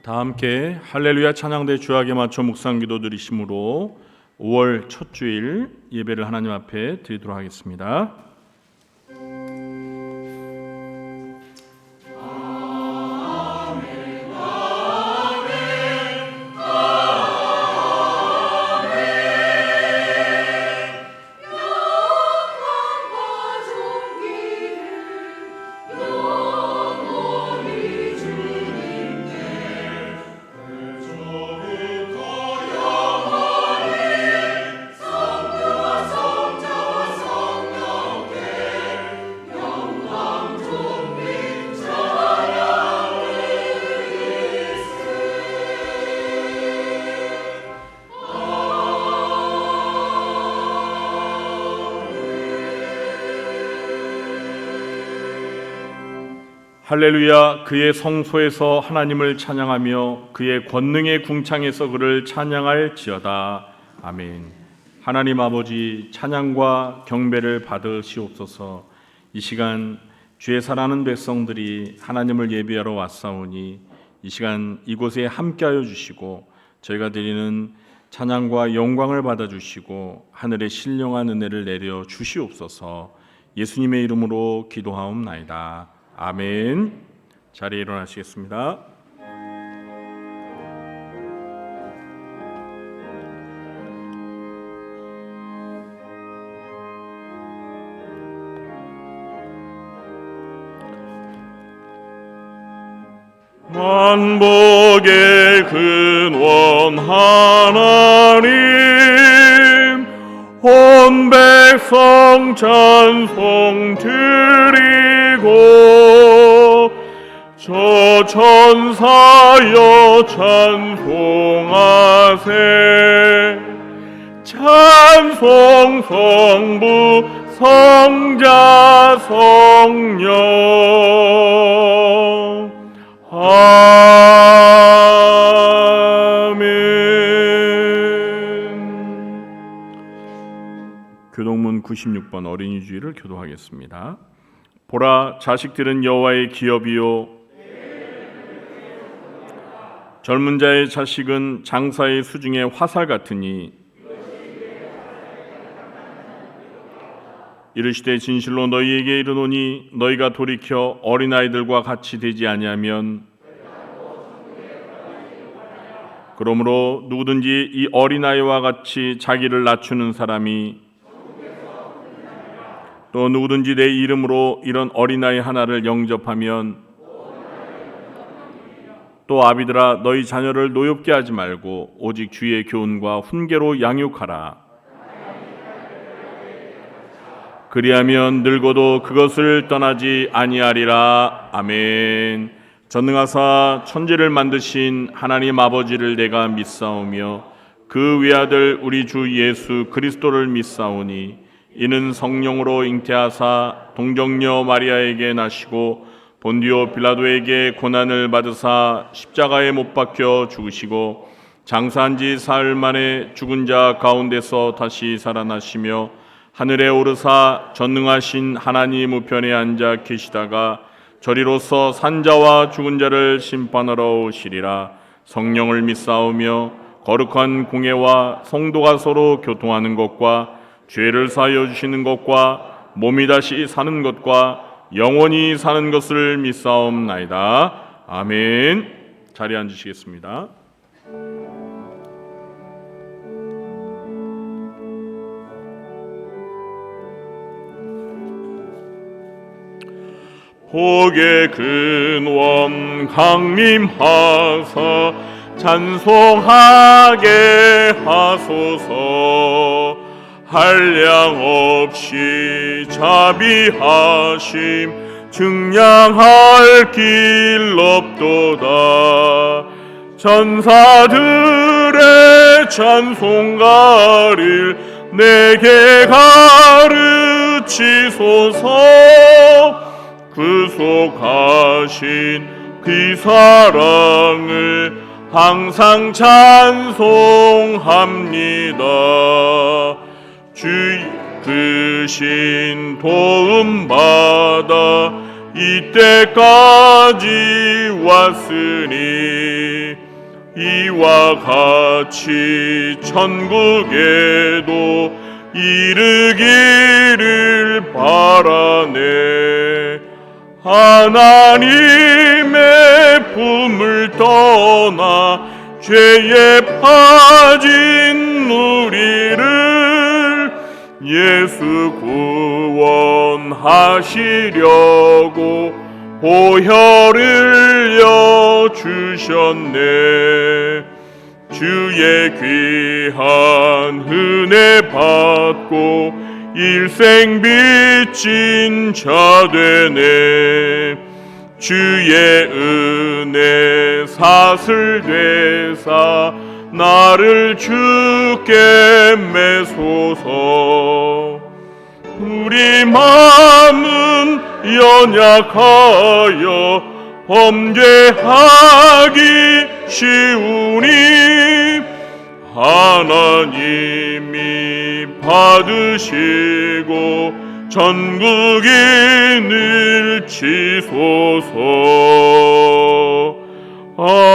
다 함께 할렐루야 찬양대 주야에 맞춰 묵상기도 드리심으로 5월 첫 주일 예배를 하나님 앞에 드리도록 하겠습니다. 할렐루야, 그의 성소에서 하나님을 찬양하며 그의 권능의 궁창에서 그를 찬양할지어다. 아멘. 하나님 아버지, 찬양과 경배를 받으시옵소서. 이 시간 주의 사랑하는 백성들이 하나님을 예배하러 왔사오니 이 시간 이곳에 함께하여 주시고 저희가 드리는 찬양과 영광을 받아주시고 하늘의 신령한 은혜를 내려 주시옵소서. 예수님의 이름으로 기도하옵나이다. 아멘. 자리에 일어나시겠습니다. 만복의 근원 하나님, 온 백성 찬송 드리고 저 천사여 찬송하세. 찬송 성부 성자 성령. 아멘. 교동문 96번 어린이 주일을 교도하겠습니다. 보라, 자식들은 여호와의 기업이요 젊은 자의 자식은 장사의 수중의 화살 같으니 이르시되 진실로 너희에게 이르노니 너희가 돌이켜 어린아이들과 같이 되지 아니하면 그러므로 누구든지 이 어린아이와 같이 자기를 낮추는 사람이 또 누구든지 내 이름으로 이런 어린아이 하나를 영접하면 또 아비들아 너희 자녀를 노엽게 하지 말고 오직 주의 교훈과 훈계로 양육하라. 그리하면 늙어도 그것을 떠나지 아니하리라. 아멘. 전능하사 천지를 만드신 하나님 아버지를 내가 믿사오며 그 외아들 우리 주 예수 그리스도를 믿사오니 이는 성령으로 잉태하사 동정녀 마리아에게 나시고 본디오 빌라도에게 고난을 받으사 십자가에 못 박혀 죽으시고 장사한 지 사흘 만에 죽은 자 가운데서 다시 살아나시며 하늘에 오르사 전능하신 하나님 우편에 앉아 계시다가 저리로서 산자와 죽은 자를 심판하러 오시리라. 성령을 믿사오며 거룩한 공회와 성도가 서로 교통하는 것과 죄를 사하여 주시는 것과 몸이 다시 사는 것과 영원히 사는 것을 믿사옵나이다. 아멘. 자리에 앉으시겠습니다. 복의 근원 강림하사 찬송하게 하소서. 한량 없이 자비하심 증량할 길 없도다. 천사들의 찬송가를 내게 가르치소서. 구속하신 그 사랑을 항상 찬송합니다. 주 크신 도움 받아 이때까지 왔으니 이와 같이 천국에도 이르기를 바라네. 하나님의 품을 떠나 죄에 빠진 우리를 예수 구원하시려고 보혈을 여주셨네. 주의 귀한 은혜 받고 일생 빚진 자 되네. 주의 은혜 사슬 되사 나를 주께 매소서. 우리 마음은 연약하여 범죄하기 쉬우니 하나님이 받으시고 전국인을 치소서. 아멘.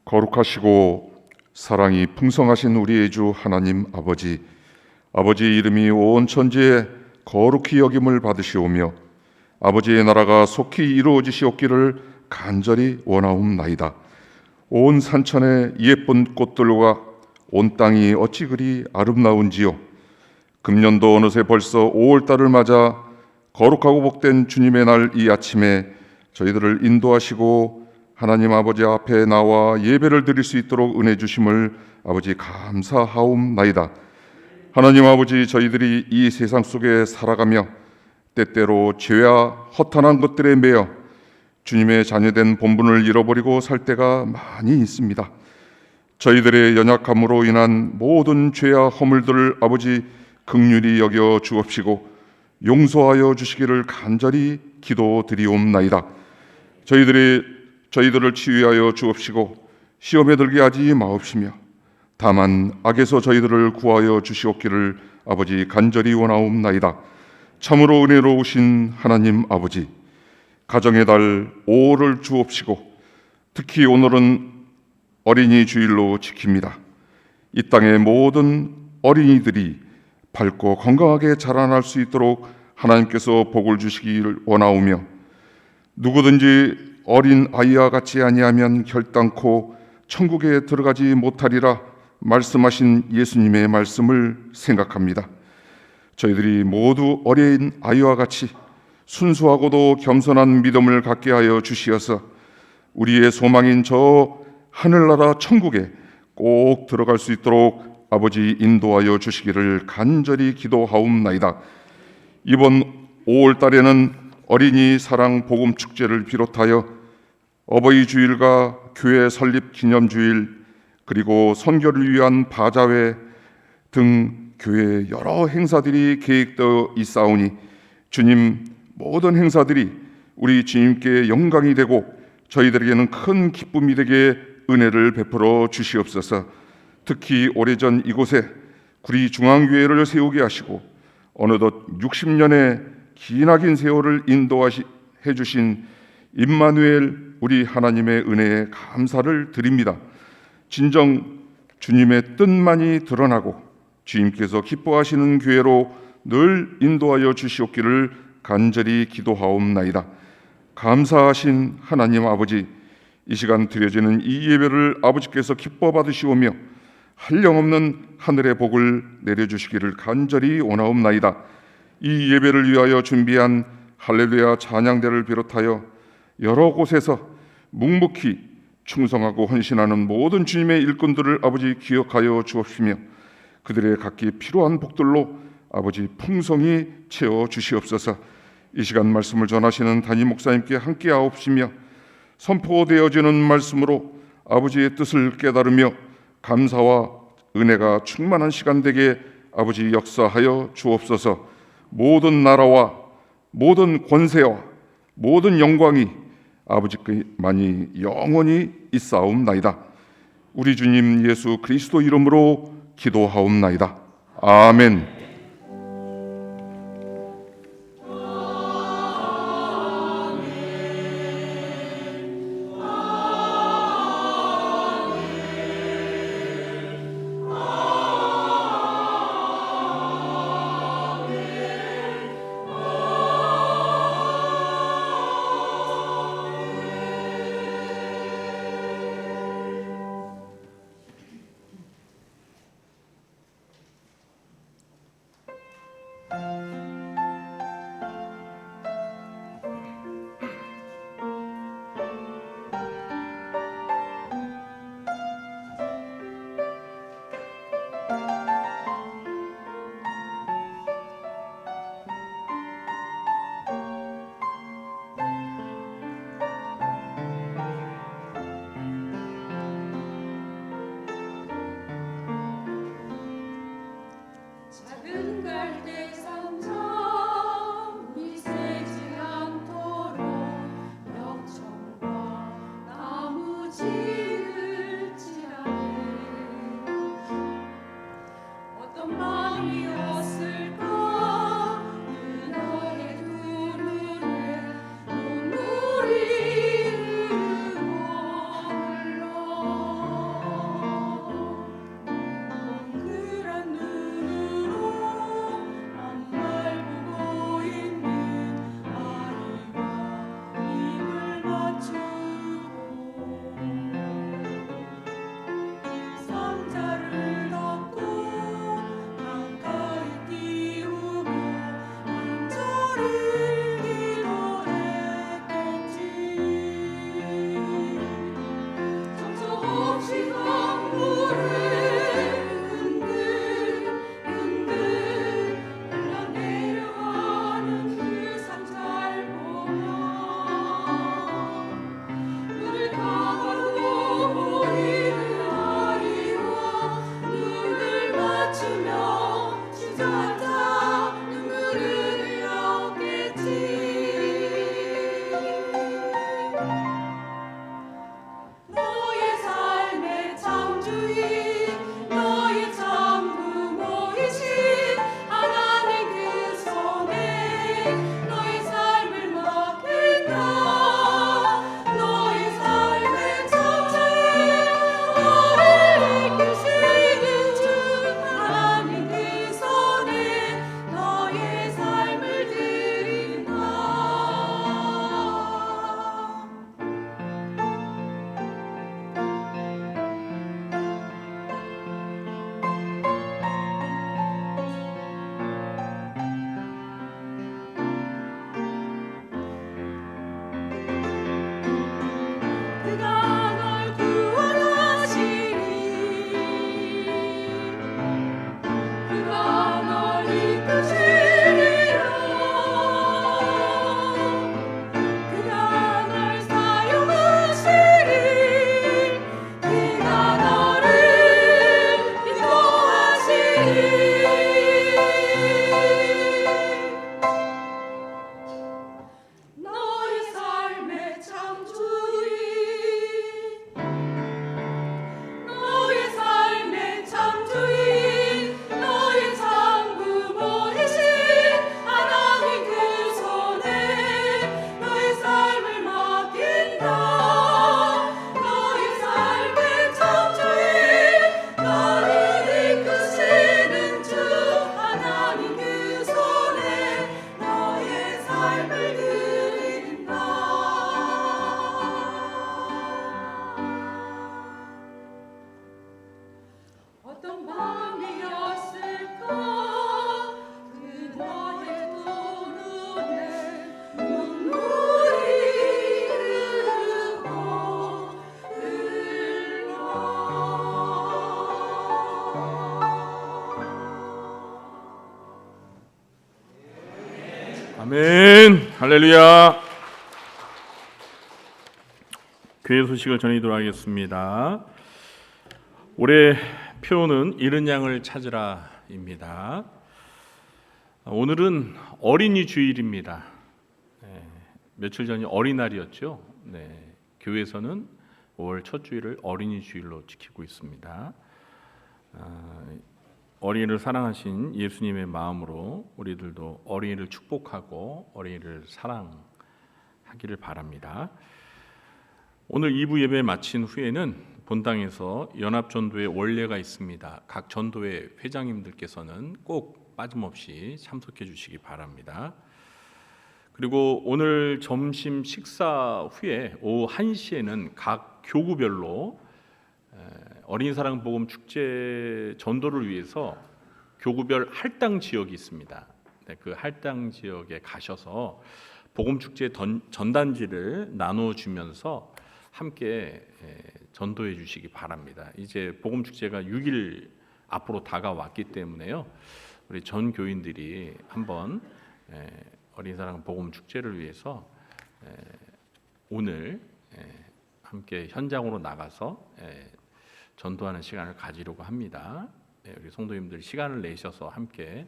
거룩하시고 사랑이 풍성하신 우리의 주 하나님 아버지, 아버지의 이름이 온 천지에 거룩히 여김을 받으시오며 아버지의 나라가 속히 이루어지시옵기를 간절히 원하옵나이다. 온 산천의 예쁜 꽃들과 온 땅이 어찌 그리 아름다운지요. 금년도 어느새 벌써 5월달을 맞아 거룩하고 복된 주님의 날 이 아침에 저희들을 인도하시고 하나님 아버지 앞에 나와 예배를 드릴 수 있도록 은혜 주심을 아버지 감사하옵나이다. 하나님 아버지, 저희들이 이 세상 속에 살아가며 때때로 죄와 허탄한 것들에 매여 주님의 자녀된 본분을 잃어버리고 살 때가 많이 있습니다. 저희들의 연약함으로 인한 모든 죄와 허물들을 아버지 긍휼히 여겨 주옵시고 용서하여 주시기를 간절히 기도드리옵나이다. 저희들을 치유하여 주옵시고 시험에 들게 하지 마옵시며 다만 악에서 저희들을 구하여 주시옵기를 아버지 간절히 원하옵나이다. 참으로 은혜로우신 하나님 아버지, 가정의 달 5월을 주옵시고 특히 오늘은 어린이 주일로 지킵니다. 이 땅의 모든 어린이들이 밝고 건강하게 자라날 수 있도록 하나님께서 복을 주시기를 원하오며 누구든지 어린 아이와 같지 아니하면 결단코 천국에 들어가지 못하리라 말씀하신 예수님의 말씀을 생각합니다. 저희들이 모두 어린 아이와 같이 순수하고도 겸손한 믿음을 갖게 하여 주시어서 우리의 소망인 저 하늘나라 천국에 꼭 들어갈 수 있도록 아버지 인도하여 주시기를 간절히 기도하옵나이다. 이번 5월 달에는 어린이 사랑 복음 축제를 비롯하여 어버이 주일과 교회 설립 기념 주일, 그리고 선교를 위한 바자회 등 교회 여러 행사들이 계획되어 있사오니 주님, 모든 행사들이 우리 주님께 영광이 되고 저희들에게는 큰 기쁨이 되게 은혜를 베풀어 주시옵소서. 특히 오래전 이곳에 구리 중앙교회를 세우게 하시고 어느덧 60년의 기나긴 세월을 인도해 주신 임마누엘 우리 하나님의 은혜에 감사를 드립니다. 진정 주님의 뜻만이 드러나고 주님께서 기뻐하시는 교회로 늘 인도하여 주시옵기를 간절히 기도하옵나이다. 감사하신 하나님 아버지, 이 시간 드려지는 이 예배를 아버지께서 기뻐 받으시오며 한량없는 하늘의 복을 내려주시기를 간절히 원하옵나이다. 이 예배를 위하여 준비한 할렐루야 찬양대를 비롯하여 여러 곳에서 묵묵히 충성하고 헌신하는 모든 주님의 일꾼들을 아버지 기억하여 주옵시며 그들의 각기 필요한 복들로 아버지 풍성히 채워 주시옵소서. 이 시간 말씀을 전하시는 담임 목사님께 함께 하옵시며 선포되어지는 말씀으로 아버지의 뜻을 깨달으며 감사와 은혜가 충만한 시간 되게 아버지 역사하여 주옵소서. 모든 나라와 모든 권세와 모든 영광이 아버지께만이 영원히 있사옵나이다. 우리 주님 예수 그리스도 이름으로 기도하옵나이다. 아멘. 작은 갈대 상점 미세지 않도록 벽청과 나무 지을지라네. 어떤 밤이었을까 그날의 두 눈에 눈물이 흘러 동그란 눈으로 앞날 보고 있는 아이가 입을 맞추고 상자를 덮고 가까이 띄우며 간절히 기도했겠지. 정처 없이 강물을 흔들흔들 흘러내려가는 그 상자를 보며 눈을 감아도 보이는 아이와 눈을 맞추며 주저앉아 눈물을 흘렸겠지. 너의 삶의 창조인 너의 참부모이신 하나님 그 손에 너의 삶을 맡긴다. 너의 삶의 창조인 너를 이끄시는 주 하나님 그 손에 너의 삶을 드린다. 그가 널 구원하시리. 그가 널 이끄시리라. 그가 널 사용하시리. 그가 너를 인도하시리. 너의 삶의 창조인 너의 삶의 창조인 너의 참부모이신 하나님 그 손에 너의 삶을 맡긴다. 너의 삶의 창조인 너를 이끄시는 주 하나님 그 손에 너의 삶을 드린다. 어떤 밤이었을까 그날의 두 눈에 눈물이 흐르고 흘러 아멘. 할렐루야. 교회 소식을 전해드리도록 하겠습니다. 올해 표는 잃은 양을 찾으라입니다. 오늘은 어린이 주일입니다. 며칠 전이 어린날이었죠. 교회에서는 5월 첫 주일을 어린이 주일로 지키고 있습니다. 어린이를 사랑하신 예수님의 마음으로 우리들도 어린이를 축복하고 어린이를 사랑하기를 바랍니다. 오늘 2부 예배 마친 후에는 본당에서 연합전도회 원례가 있습니다. 각 전도회 회장님들께서는 꼭 빠짐없이 참석해 주시기 바랍니다. 그리고 오늘 점심 식사 후에 오후 1시에는 각 교구별로 어린이 사랑 복음 축제 전도를 위해서 교구별 할당 지역이 있습니다. 그 할당 지역에 가셔서 복음 축제 전단지를 나눠 주면서 함께 전도해 주시기 바랍니다. 이제 복음 축제가 6일 앞으로 다가왔기 때문에요. 우리 전 교인들이 한번 어린이 사랑 복음 축제를 위해서 오늘 함께 현장으로 나가서 전도하는 시간을 가지려고 합니다. 우리 성도님들 시간을 내셔서 함께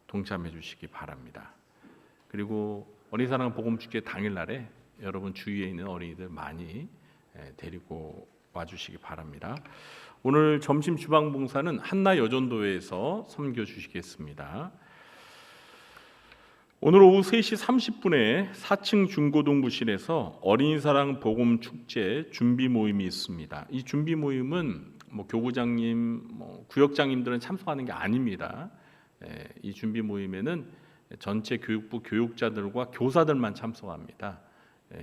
동참해 주시기 바랍니다. 그리고 어린이 사랑 복음 축제 당일날에 여러분 주위에 있는 어린이들 많이 데리고 와주시기 바랍니다. 오늘 점심 주방 봉사는 한나 여전도회에서 섬겨 주시겠습니다. 오늘 오후 3시 30분에 4층 중고동부실에서 어린이 사랑 복음 축제 준비 모임이 있습니다. 이 준비 모임은 교구장님, 구역장님들은 참석하는 게 아닙니다. 이 준비 모임에는 전체 교육부 교육자들과 교사들만 참석합니다.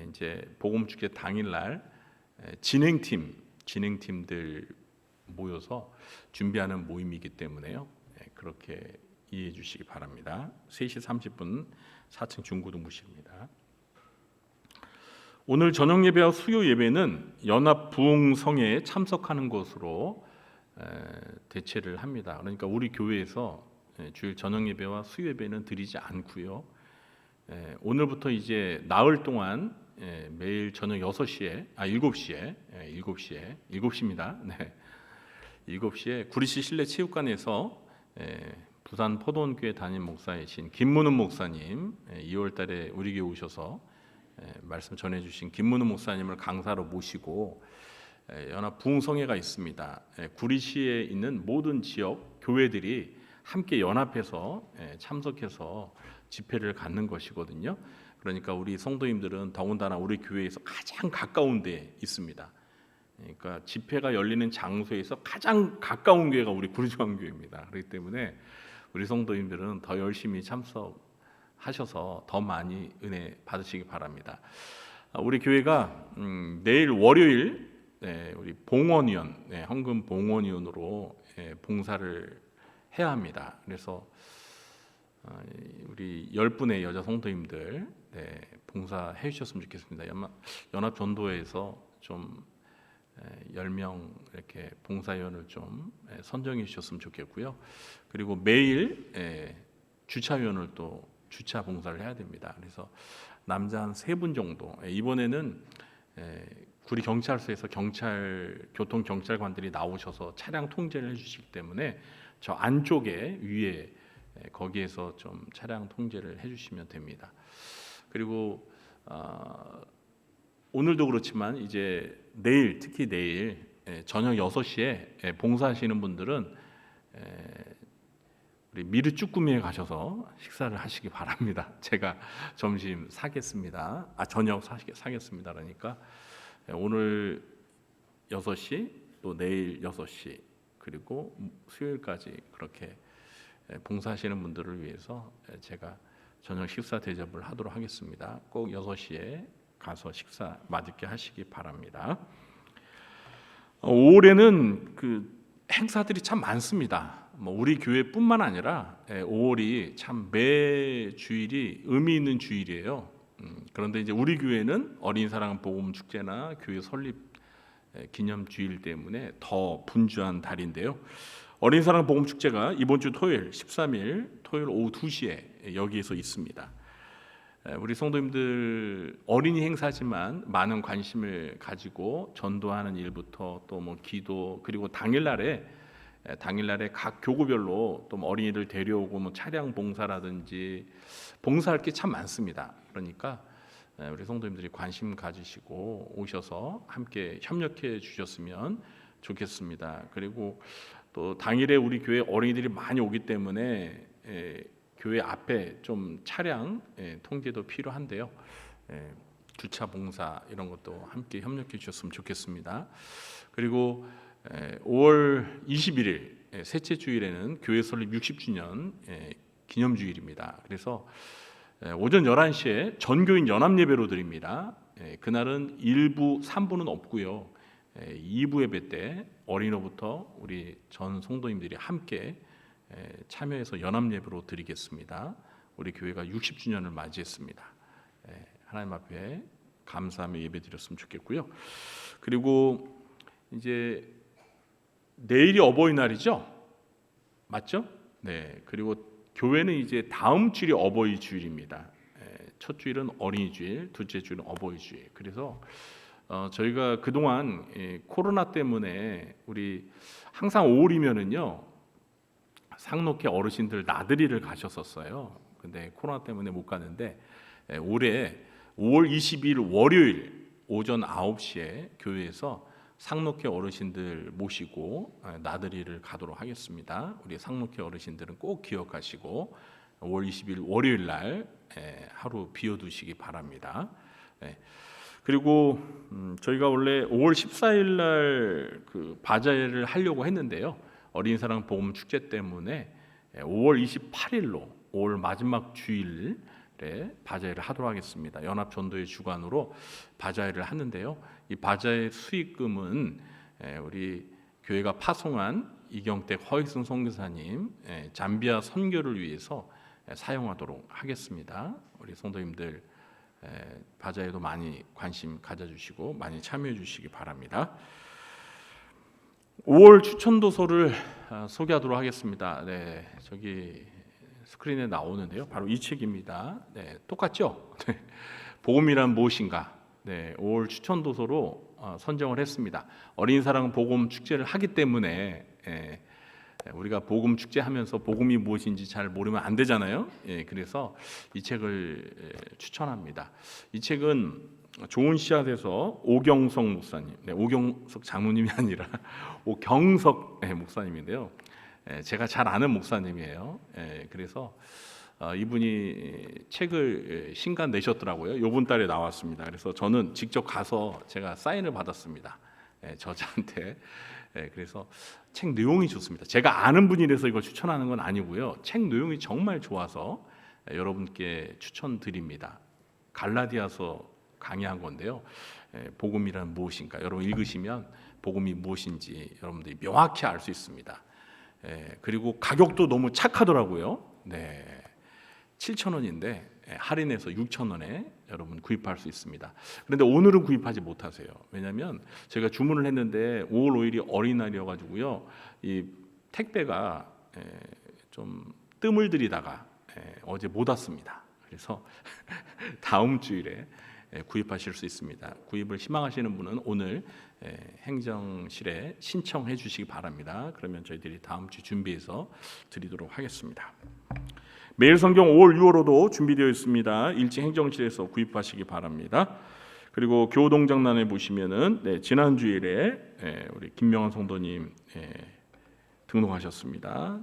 이제 복음 축제 당일날 진행팀들 모여서 준비하는 모임이기 때문에요. 그렇게 이해해 주시기 바랍니다. 3시 30분 4층 중고등부실입니다. 오늘 저녁 예배와 수요 예배는 연합 부흥성에 참석하는 것으로 대체를 합니다. 그러니까 우리 교회에서 주일 저녁 예배와 수요 예배는 드리지 않고요. 오늘부터 이제 나흘 동안 매일 저녁 7시입니다. 네. 7시에 구리시 실내 체육관에서 부산 포도원교회 담임 목사이신 김문훈 목사님 2월 달에 우리 교회 오셔서 말씀 전해주신 김문훈 목사님을 강사로 모시고 연합 부흥성회가 있습니다. 구리시에 있는 모든 지역 교회들이 함께 연합해서 참석해서 집회를 갖는 것이거든요. 그러니까 우리 성도님들은 더군다나 우리 교회에서 가장 가까운 데 있습니다. 그러니까 집회가 열리는 장소에서 가장 가까운 교회가 우리 구리중앙교회입니다. 그렇기 때문에 우리 성도님들은 더 열심히 참석하셔서 더 많이 은혜 받으시기 바랍니다. 우리 교회가 내일 월요일 우리 봉헌위원, 헌금 봉헌위원으로 봉사를 해야 합니다. 그래서 우리 10분의 여자 성도님들 봉사해 주셨으면 좋겠습니다. 연합 전도회에서 좀 10명 이렇게 봉사위원을 좀 선정해 주셨으면 좋겠고요. 그리고 매일 주차위원을 또 주차 봉사를 해야 됩니다. 그래서 남자 한 3분 정도. 이번에는 구리 경찰서에서 교통 경찰관들이 나오셔서 차량 통제를 해주시기 때문에 저 안쪽에 위에 거기에서 좀 차량 통제를 해주시면 됩니다. 그리고 오늘도 그렇지만 이제 내일 특히 내일 저녁 6시에 봉사하시는 분들은 우리 미르 쭈꾸미에 가셔서 식사를 하시기 바랍니다. 제가 점심 사겠습니다. 저녁 사겠습니다. 그러니까 오늘 6시 또 내일 6시 그리고 수요일까지 그렇게 봉사하시는 분들을 위해서 제가 저녁 식사 대접을 하도록 하겠습니다. 꼭 6시에 가서 식사 맛있게 하시기 바랍니다. 5월에는 그 행사들이 참 많습니다. 우리 교회뿐만 아니라 5월이 참 매 주일이 의미 있는 주일이에요. 그런데 이제 우리 교회는 어린이 사랑 복음 축제나 교회 설립 기념 주일 때문에 더 분주한 달인데요. 어린이 사랑 복음 축제가 이번 주 토요일 13일 토요일 오후 2시에 여기에서 있습니다. 우리 성도님들 어린이 행사지만 많은 관심을 가지고 전도하는 일부터 또 기도 그리고 당일날에 각 교구별로 또 어린이들 데려오고 차량 봉사라든지 봉사할 게 참 많습니다. 그러니까 우리 성도님들이 관심 가지시고 오셔서 함께 협력해 주셨으면 좋겠습니다. 그리고 또 당일에 우리 교회 어린이들이 많이 오기 때문에 교회 앞에 좀 차량 통제도 필요한데요. 주차 봉사 이런 것도 함께 협력해 주셨으면 좋겠습니다. 그리고 5월 21일 셋째 주일에는 교회 설립 60주년 기념주일입니다. 그래서 오전 11시에 전교인 연합 예배로 드립니다. 그날은 1부, 3부는 없고요. 2부 예배 때 어린이부터 우리 전 성도님들이 함께 참여해서 연합 예배로 드리겠습니다. 우리 교회가 60주년을 맞이했습니다. 하나님 앞에 감사하며 예배드렸으면 좋겠고요. 그리고 이제 내일이 어버이날이죠, 맞죠? 네. 그리고 교회는 이제 다음 주일이 어버이 주일입니다. 첫 주일은 어린이 주일, 둘째 주일은 어버이 주일. 그래서 저희가 그동안 코로나 때문에 우리 항상 5월이면은요 상록회 어르신들 나들이를 가셨었어요. 근데 코로나 때문에 못 가는데 올해 5월 22일 월요일 오전 9시에 교회에서 상록회 어르신들 모시고 나들이를 가도록 하겠습니다. 우리 상록회 어르신들은 꼭 기억하시고 5월 20일 월요일 날 하루 비워두시기 바랍니다. 그리고 저희가 원래 5월 14일 날 그 바자회를 하려고 했는데요. 어린이사랑 복음 축제 때문에 5월 28일로 5월 마지막 주일에 바자회를 하도록 하겠습니다. 연합 전도의 주관으로 바자회를 하는데요. 이 바자회 수익금은 우리 교회가 파송한 이경택 허익승 선교사님 잠비아 선교를 위해서 사용하도록 하겠습니다. 우리 성도님들 바자회도 많이 관심 가져주시고 많이 참여해 주시기 바랍니다. 5월 추천도서를 소개하도록 하겠습니다. 네, 저기 스크린에 나오는데요. 바로 이 책입니다. 네, 똑같죠? 네, 복음이란 무엇인가? 네, 5월 추천도서로 선정을 했습니다. 어린이사랑 복음 축제를 하기 때문에 우리가 복음 축제하면서 복음이 무엇인지 잘 모르면 안 되잖아요. 그래서 이 책을 추천합니다. 이 책은 좋은 씨앗에서 오경석 목사님, 오경석 장로님이 아니라 오경석 목사님인데요. 제가 잘 아는 목사님이에요. 그래서 이분이 책을 신간 내셨더라고요. 이번 달에 나왔습니다. 그래서 저는 직접 가서 제가 사인을 받았습니다. 저자한테. 그래서 책 내용이 좋습니다. 제가 아는 분이라서 이걸 추천하는 건 아니고요. 책 내용이 정말 좋아서 여러분께 추천드립니다. 갈라디아서 강의한 건데요. 복음이란 무엇인가? 여러분 읽으시면 복음이 무엇인지 여러분들이 명확히 알 수 있습니다. 그리고 가격도 너무 착하더라고요. 네, 7,000원인데 할인해서 6,000원에 여러분 구입할 수 있습니다. 그런데 오늘은 구입하지 못하세요. 왜냐하면 제가 주문을 했는데 5월 5일이 어린날이어가지고요. 이 택배가 좀 뜸을 들이다가 어제 못 왔습니다. 그래서 다음 주일에 구입하실 수 있습니다. 구입을 희망하시는 분은 오늘 행정실에 신청해 주시기 바랍니다. 그러면 저희들이 다음 주 준비해서 드리도록 하겠습니다. 매일 성경 5월 6월호도 준비되어 있습니다. 일찍 행정실에서 구입하시기 바랍니다. 그리고 교동장난에 보시면은 지난 주일에 우리 김명환 성도님 등록하셨습니다.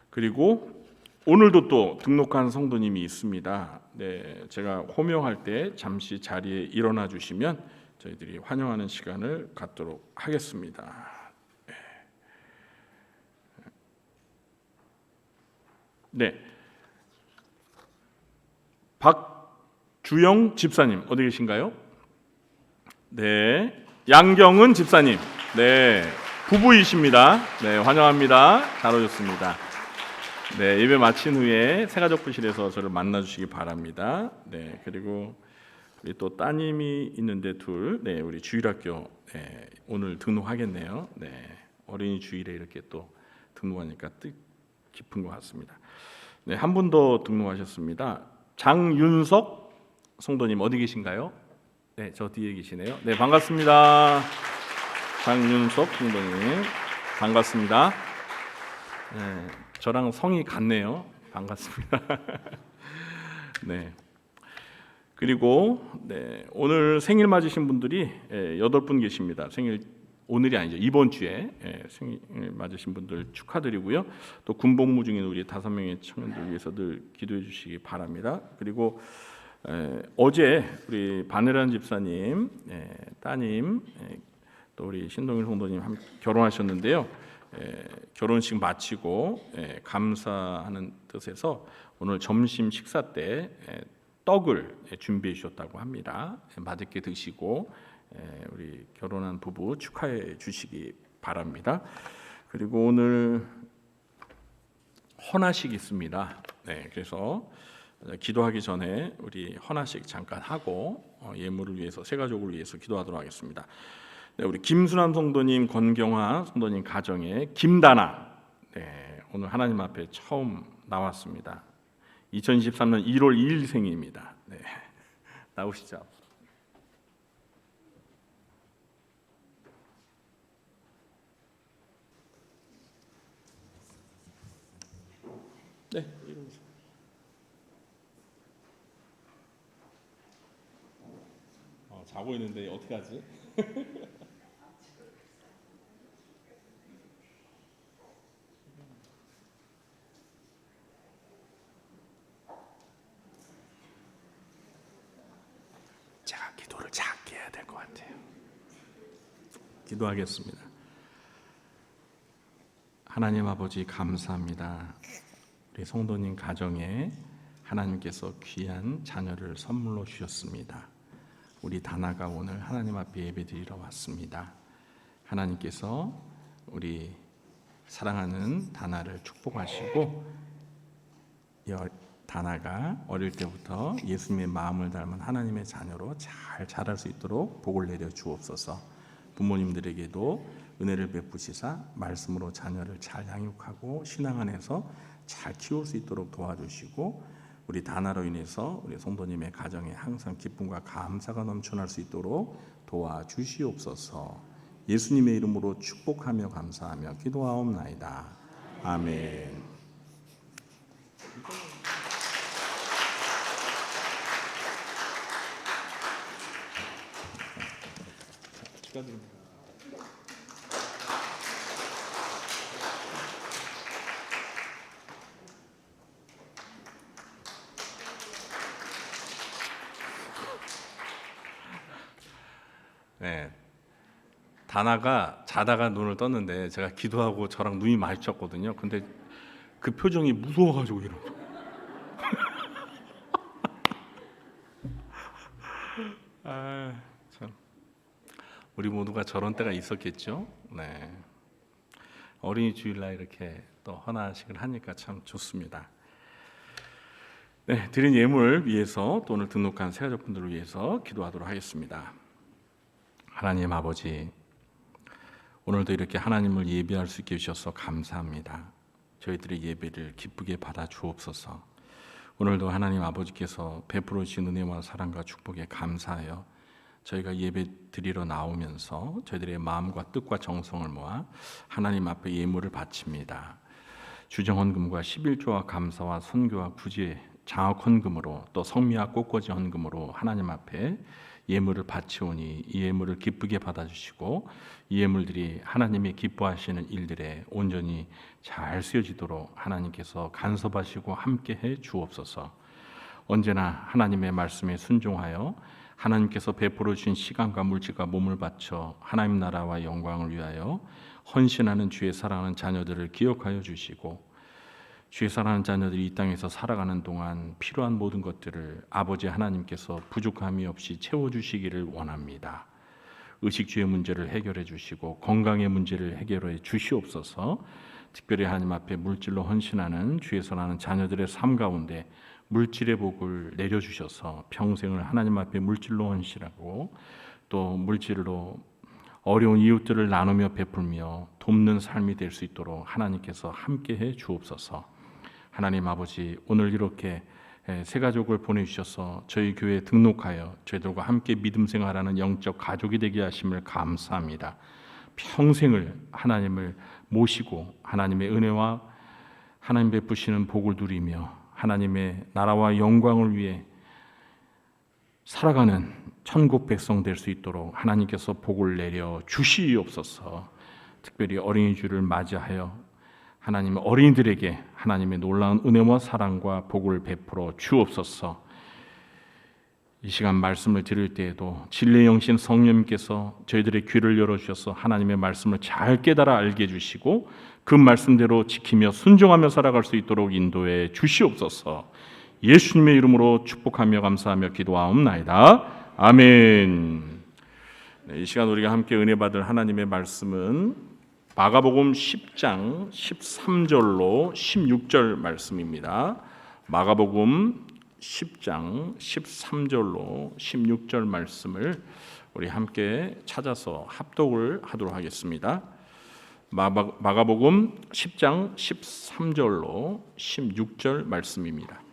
그리고 오늘도 또 등록한 성도님이 있습니다. 제가 호명할 때 잠시 자리에 일어나 주시면 저희들이 환영하는 시간을 갖도록 하겠습니다. 네, 박주영 집사님 어디 계신가요? 네, 양경은 집사님, 네, 부부이십니다. 네, 환영합니다. 잘 오셨습니다. 네, 예배 마친 후에 새가족부실에서 저를 만나 주시기 바랍니다. 네, 그리고 우리 또 따님이 있는데 둘, 네, 우리 주일학교 오늘 등록하겠네요. 네, 어린이 주일에 이렇게 또 등록하니까 뜻 깊은 것 같습니다. 네, 한 분 더 등록하셨습니다. 장윤석 성도님 어디 계신가요? 네, 저 뒤에 계시네요. 네, 반갑습니다. 장윤석 성도님 반갑습니다. 네, 저랑 성이 같네요. 반갑습니다. 네. 그리고 오늘 생일 맞으신 분들이 8분 계십니다. 생일 오늘이 아니죠. 이번 주에 생일 맞으신 분들 축하드리고요. 또 군복무 중인 우리 5명의 청년들 위해서 늘 기도해 주시기 바랍니다. 그리고 어제 우리 바네란 집사님 따님 또 우리 신동일 성도님 결혼하셨는데요. 결혼식 마치고 감사하는 뜻에서 오늘 점심 식사 때 떡을 준비해 주셨다고 합니다. 맛있게 드시고 우리 결혼한 부부 축하해 주시기 바랍니다. 그리고 오늘 헌화식 있습니다. 그래서 기도하기 전에 우리 헌화식 잠깐 하고 예물을 위해서 새 가족을 위해서 기도하도록 하겠습니다. 우리 김순환 성도님, 권경화 성도님 가정에 김다나 오늘 하나님 앞에 처음 나왔습니다. 2023년 1월 2일 생입니다. 나오시죠. 네, 이러면서. 자고 있는데 어떻게 하지? 제가 기도를 작게 해야 될 것 같아요. 기도하겠습니다. 하나님 아버지 감사합니다. 우리 성도님 가정에 하나님께서 귀한 자녀를 선물로 주셨습니다. 우리 다나가 오늘 하나님 앞에 예배드리러 왔습니다. 하나님께서 우리 사랑하는 다나를 축복하시고 다나가 어릴 때부터 예수님의 마음을 닮은 하나님의 자녀로 잘 자랄 수 있도록 복을 내려 주옵소서. 부모님들에게도 은혜를 베푸시사 말씀으로 자녀를 잘 양육하고 신앙 안에서 잘 키울 수 있도록 도와주시고 우리 다나로 인해서 우리 성도님의 가정에 항상 기쁨과 감사가 넘쳐날 수 있도록 도와주시옵소서. 예수님의 이름으로 축복하며 감사하며 기도하옵나이다. 아멘. 축하드립니다. 다나가 자다가 눈을 떴는데 제가 기도하고 저랑 눈이 마주쳤거든요. 근데 그 표정이 무서워가지고 이러고. 참. 우리 모두가 저런 때가 있었겠죠. 어린이 주일날 이렇게 또 헌화식을 하니까 참 좋습니다. 드린 예물 위해서 또 오늘 등록한 새가족분들을 위해서 기도하도록 하겠습니다. 하나님 아버지, 오늘도 이렇게 하나님을 예배할 수 있게 해주셔서 감사합니다. 저희들의 예배를 기쁘게 받아 주옵소서. 오늘도 하나님 아버지께서 베풀어 주신 은혜와 사랑과 축복에 감사하여 저희가 예배 드리러 나오면서 저희들의 마음과 뜻과 정성을 모아 하나님 앞에 예물을 바칩니다. 주정헌금과 11조와 감사와 선교와 구제 장학헌금으로 또 성미와 꽃꽂이 헌금으로 하나님 앞에 예물을 바치오니 이 예물을 기쁘게 받아주시고 이 예물들이 하나님이 기뻐하시는 일들에 온전히 잘 쓰여지도록 하나님께서 간섭하시고 함께해 주옵소서. 언제나 하나님의 말씀에 순종하여 하나님께서 베풀어 주신 시간과 물질과 몸을 바쳐 하나님 나라와 영광을 위하여 헌신하는 주의 사랑하는 자녀들을 기억하여 주시고 주의 사랑하는 자녀들이 이 땅에서 살아가는 동안 필요한 모든 것들을 아버지 하나님께서 부족함이 없이 채워주시기를 원합니다. 의식주의 문제를 해결해 주시고 건강의 문제를 해결해 주시옵소서. 특별히 하나님 앞에 물질로 헌신하는 주의 사랑하는 자녀들의 삶 가운데 물질의 복을 내려주셔서 평생을 하나님 앞에 물질로 헌신하고 또 물질로 어려운 이웃들을 나누며 베풀며 돕는 삶이 될 수 있도록 하나님께서 함께해 주옵소서. 하나님 아버지, 오늘 이렇게 새 가족을 보내주셔서 저희 교회에 등록하여 저희들과 함께 믿음 생활하는 영적 가족이 되게 하심을 감사합니다. 평생을 하나님을 모시고 하나님의 은혜와 하나님 베푸시는 복을 누리며 하나님의 나라와 영광을 위해 살아가는 천국 백성 될 수 있도록 하나님께서 복을 내려 주시옵소서. 특별히 어린이 주를 맞이하여 하나님의 어린이들에게 하나님의 놀라운 은혜와 사랑과 복을 베풀어 주옵소서. 이 시간 말씀을 들을 때에도 진리의 영신 성령님께서 저희들의 귀를 열어주셔서 하나님의 말씀을 잘 깨달아 알게 해주시고 그 말씀대로 지키며 순종하며 살아갈 수 있도록 인도해 주시옵소서. 예수님의 이름으로 축복하며 감사하며 기도하옵나이다. 아멘. 네, 이 시간 우리가 함께 은혜 받을 하나님의 말씀은 마가복음 10장 13절로 16절 말씀입니다. 마가복음 10장 13절로 16절 말씀을 우리 함께 찾아서 합독을 하도록 하겠습니다. 마가복음 10장 13절로 16절 말씀입니다.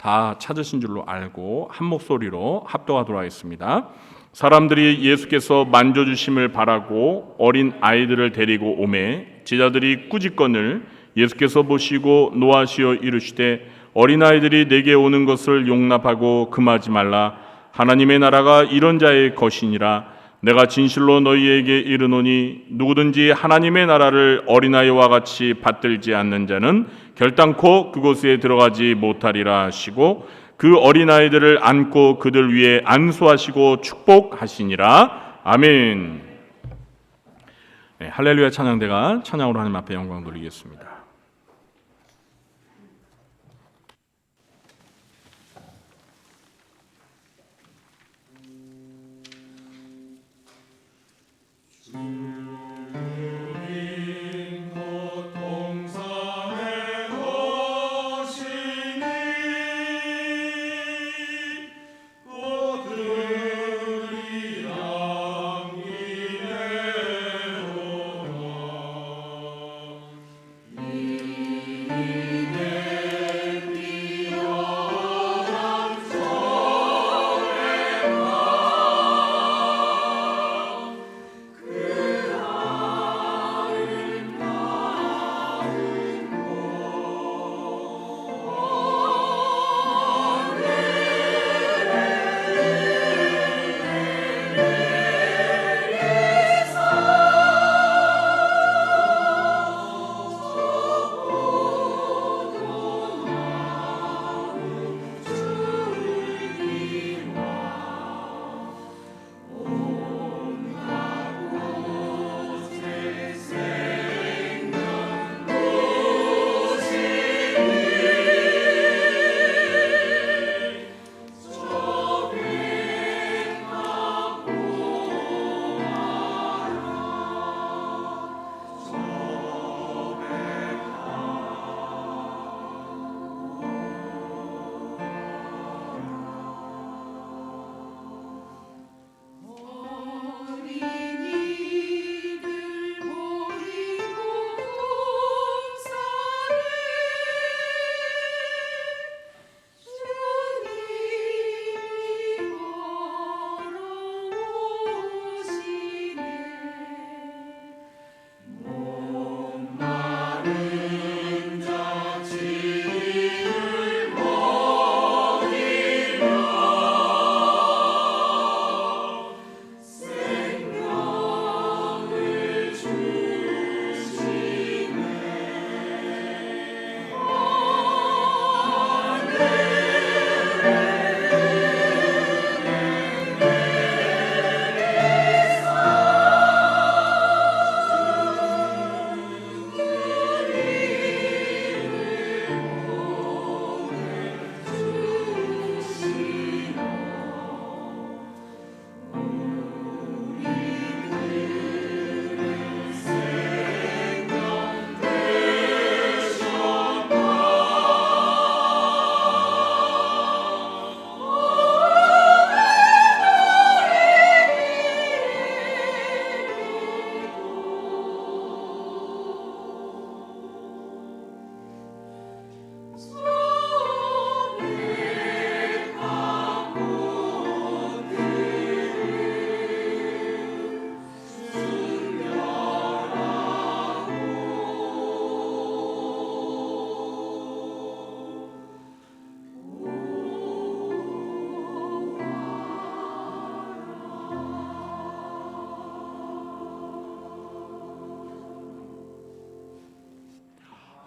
다 찾으신 줄로 알고 한 목소리로 합독하도록 하겠습니다. 사람들이 예수께서 만져주심을 바라고 어린 아이들을 데리고 오매 제자들이 꾸짖거늘 예수께서 보시고 노하시어 이르시되 어린아이들이 내게 오는 것을 용납하고 금하지 말라. 하나님의 나라가 이런 자의 것이니라. 내가 진실로 너희에게 이르노니 누구든지 하나님의 나라를 어린아이와 같이 받들지 않는 자는 결단코 그곳에 들어가지 못하리라 하시고 그 어린아이들을 안고 그들 위에 안수하시고 축복하시니라. 아멘. 네, 할렐루야 찬양대가 찬양으로 하나님 앞에 영광 돌리겠습니다. 이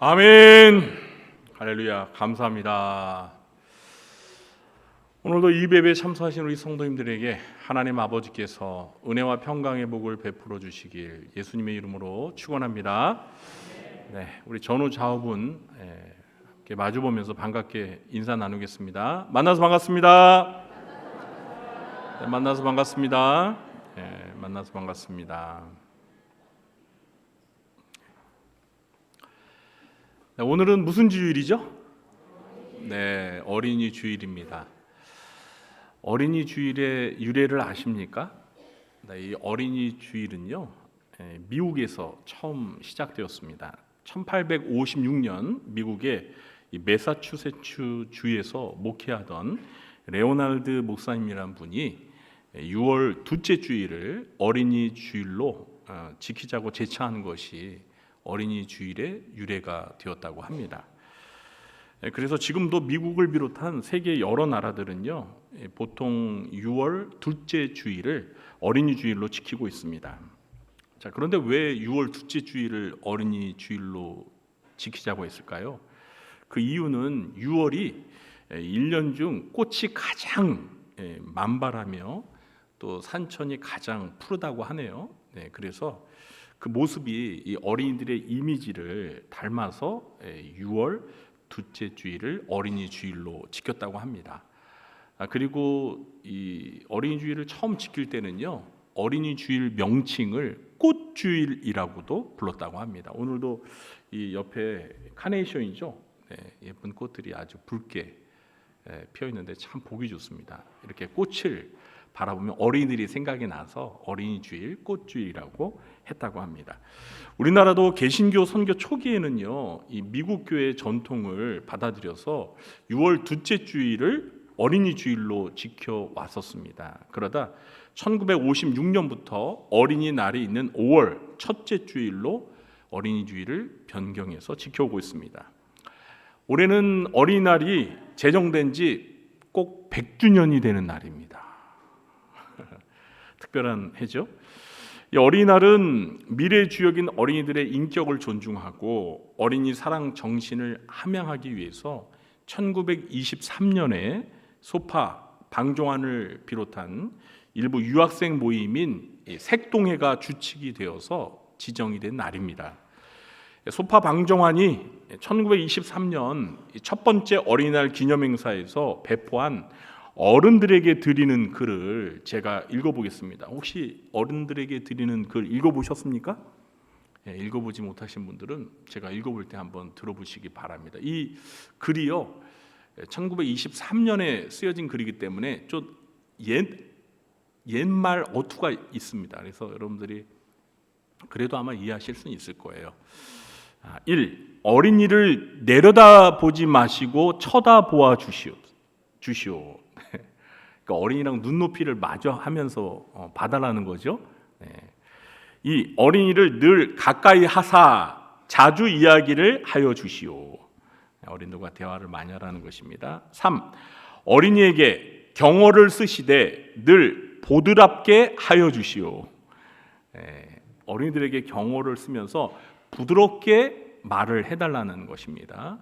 아멘. 할렐루야. 감사합니다. 오늘도 이 예배에 참석하신 우리 성도님들에게 하나님 아버지께서 은혜와 평강의 복을 베풀어 주시길 예수님의 이름으로 축원합니다. 네, 우리 전후 좌우분 함께 마주 보면서 반갑게 인사 나누겠습니다. 만나서 반갑습니다. 네, 만나서 반갑습니다. 네, 만나서 반갑습니다. 네, 오늘은 무슨 주일이죠? 네, 어린이 주일입니다. 어린이 주일의 유래를 아십니까? 네, 이 어린이 주일은요, 미국에서 처음 시작되었습니다. 1856년 미국의 이 매사추세츠 주에서 목회하던 레오날드 목사님이란 분이 6월 둘째 주일을 어린이 주일로 지키자고 제차한 것이 어린이 주일의 유래가 되었다고 합니다. 그래서 지금도 미국을 비롯한 세계 여러 나라들은요, 보통 6월 둘째 주일을 어린이 주일로 지키고 있습니다. 자, 그런데 왜 6월 둘째 주일을 어린이 주일로 지키자고 했을까요? 그 이유는 6월이 1년 중 꽃이 가장 만발하며 또 산천이 가장 푸르다고 하네요. 네, 그래서 그 모습이 이 어린이들의 이미지를 닮아서 6월 둘째 주일을 어린이 주일로 지켰다고 합니다. 그리고 이 어린이 주일을 처음 지킬 때는요, 어린이 주일 명칭을 꽃주일이라고도 불렀다고 합니다. 오늘도 이 옆에 카네이션이죠. 네, 예쁜 꽃들이 아주 붉게 피어 있는데 참 보기 좋습니다. 이렇게 꽃을 바라보면 어린이들이 생각이 나서 어린이 주일, 꽃주일이라고 했다고 합니다. 우리나라도 개신교 선교 초기에는요, 이 미국 교회의 전통을 받아들여서 6월 둘째 주일을 어린이 주일로 지켜 왔었습니다. 그러다 1956년부터 어린이날이 있는 5월 첫째 주일로 어린이 주일을 변경해서 지켜오고 있습니다. 올해는 어린이날이 제정된 지 꼭 100주년이 되는 날입니다. 특별한 해죠. 이 어린이날은 미래 주역인 어린이들의 인격을 존중하고 어린이 사랑 정신을 함양하기 위해서 1923년에 소파 방종환을 비롯한 일부 유학생 모임인 색동회가 주축이 되어서 지정이 된 날입니다. 소파 방종환이 1923년 첫 번째 어린이날 기념행사에서 배포한 어른들에게 드리는 글을 제가 읽어보겠습니다. 혹시 어른들에게 드리는 글 읽어보셨습니까? 읽어보지 못하신 분들은 제가 읽어볼 때 한번 들어보시기 바랍니다. 이 글이요, 1923년에 쓰여진 글이기 때문에 좀 옛말 어투가 있습니다. 그래서 여러분들이 그래도 아마 이해하실 수는 있을 거예요. 1. 어린이를 내려다보지 마시고 쳐다보아 주시오. 그러니까 어린이랑 눈높이를 마저 하면서 봐달라는 거죠. 2. 어린이를 늘 가까이 하사 자주 이야기를 하여 주시오. 어린이들과 대화를 많이 하라는 것입니다. 3. 어린이에게 경어를 쓰시되 늘 보드랍게 하여 주시오. 어린이들에게 경어를 쓰면서 부드럽게 말을 해달라는 것입니다.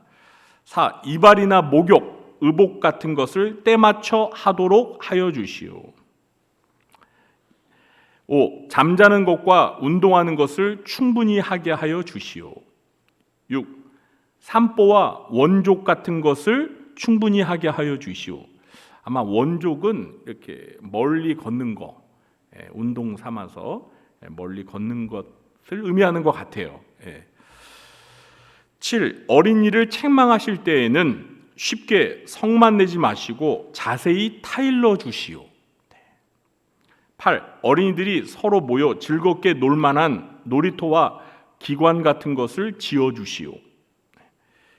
4. 이발이나 목욕, 의복 같은 것을 때맞춰 하도록 하여 주시오. 5. 잠자는 것과 운동하는 것을 충분히 하게 하여 주시오. 6. 산보와 원족 같은 것을 충분히 하게 하여 주시오. 아마 원족은 이렇게 멀리 걷는 거, 운동 삼아서 멀리 걷는 것을 의미하는 것 같아요. 7. 어린이를 책망하실 때에는 쉽게 성만 내지 마시고 자세히 타일러 주시오. 8. 어린이들이 서로 모여 즐겁게 놀만한 놀이터와 기관 같은 것을 지어 주시오.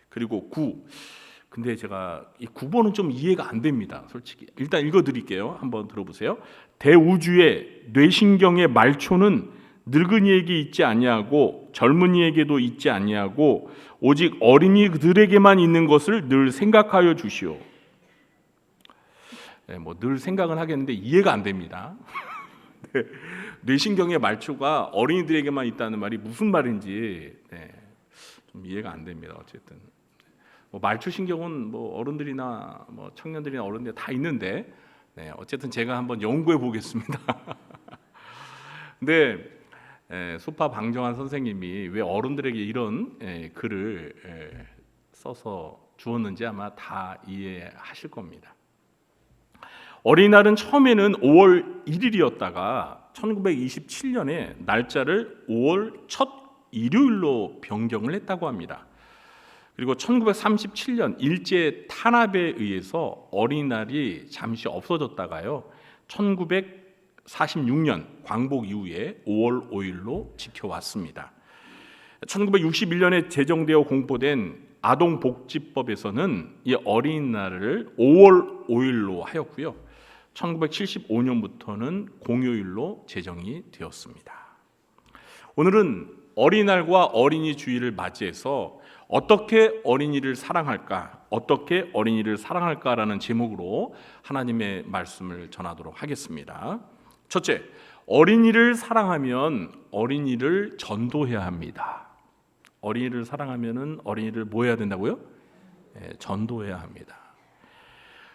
그리고 9. 근데 제가 이 9번은 좀 이해가 안 됩니다. 솔직히. 일단 읽어 드릴게요. 한번 들어보세요. 대우주의 뇌신경의 말초는 늙은이에게 있지 아니하고 젊은이에게도 있지 아니하고 오직 어린이들에게만 있는 것을 늘 생각하여 주시오. 늘 생각은 하겠는데 이해가 안 됩니다. 뇌신경의 말초가 어린이들에게만 있다는 말이 무슨 말인지 좀 이해가 안 됩니다. 어쨌든 뭐 말초 신경은 뭐 어른들이나 뭐 청년들이나 어른들 다 있는데, 네, 어쨌든 제가 한번 연구해 보겠습니다. 근데 수파 방정환 선생님이 왜 어른들에게 이런 글을 써서 주었는지 아마 다 이해하실 겁니다. 어린이날은 처음에는 5월 1일이었다가 1927년에 날짜를 5월 첫 일요일로 변경을 했다고 합니다. 그리고 1937년 일제 탄압에 의해서 어린이날이 잠시 없어졌다가요, 1946년 광복 이후에 5월 5일로 지켜왔습니다. 1961년에 제정되어 공포된 아동복지법에서는 이 어린이날을 5월 5일로 하였고요, 1975년부터는 공휴일로 제정이 되었습니다. 오늘은 어린이날과 어린이 주일을 맞이해서 어떻게 어린이를 사랑할까, 어떻게 어린이를 사랑할까라는 제목으로 하나님의 말씀을 전하도록 하겠습니다. 첫째, 어린이를 사랑하면 어린이를 전도해야 합니다. 어린이를 사랑하면은 어린이를 뭐 해야 된다고요? 전도해야 합니다.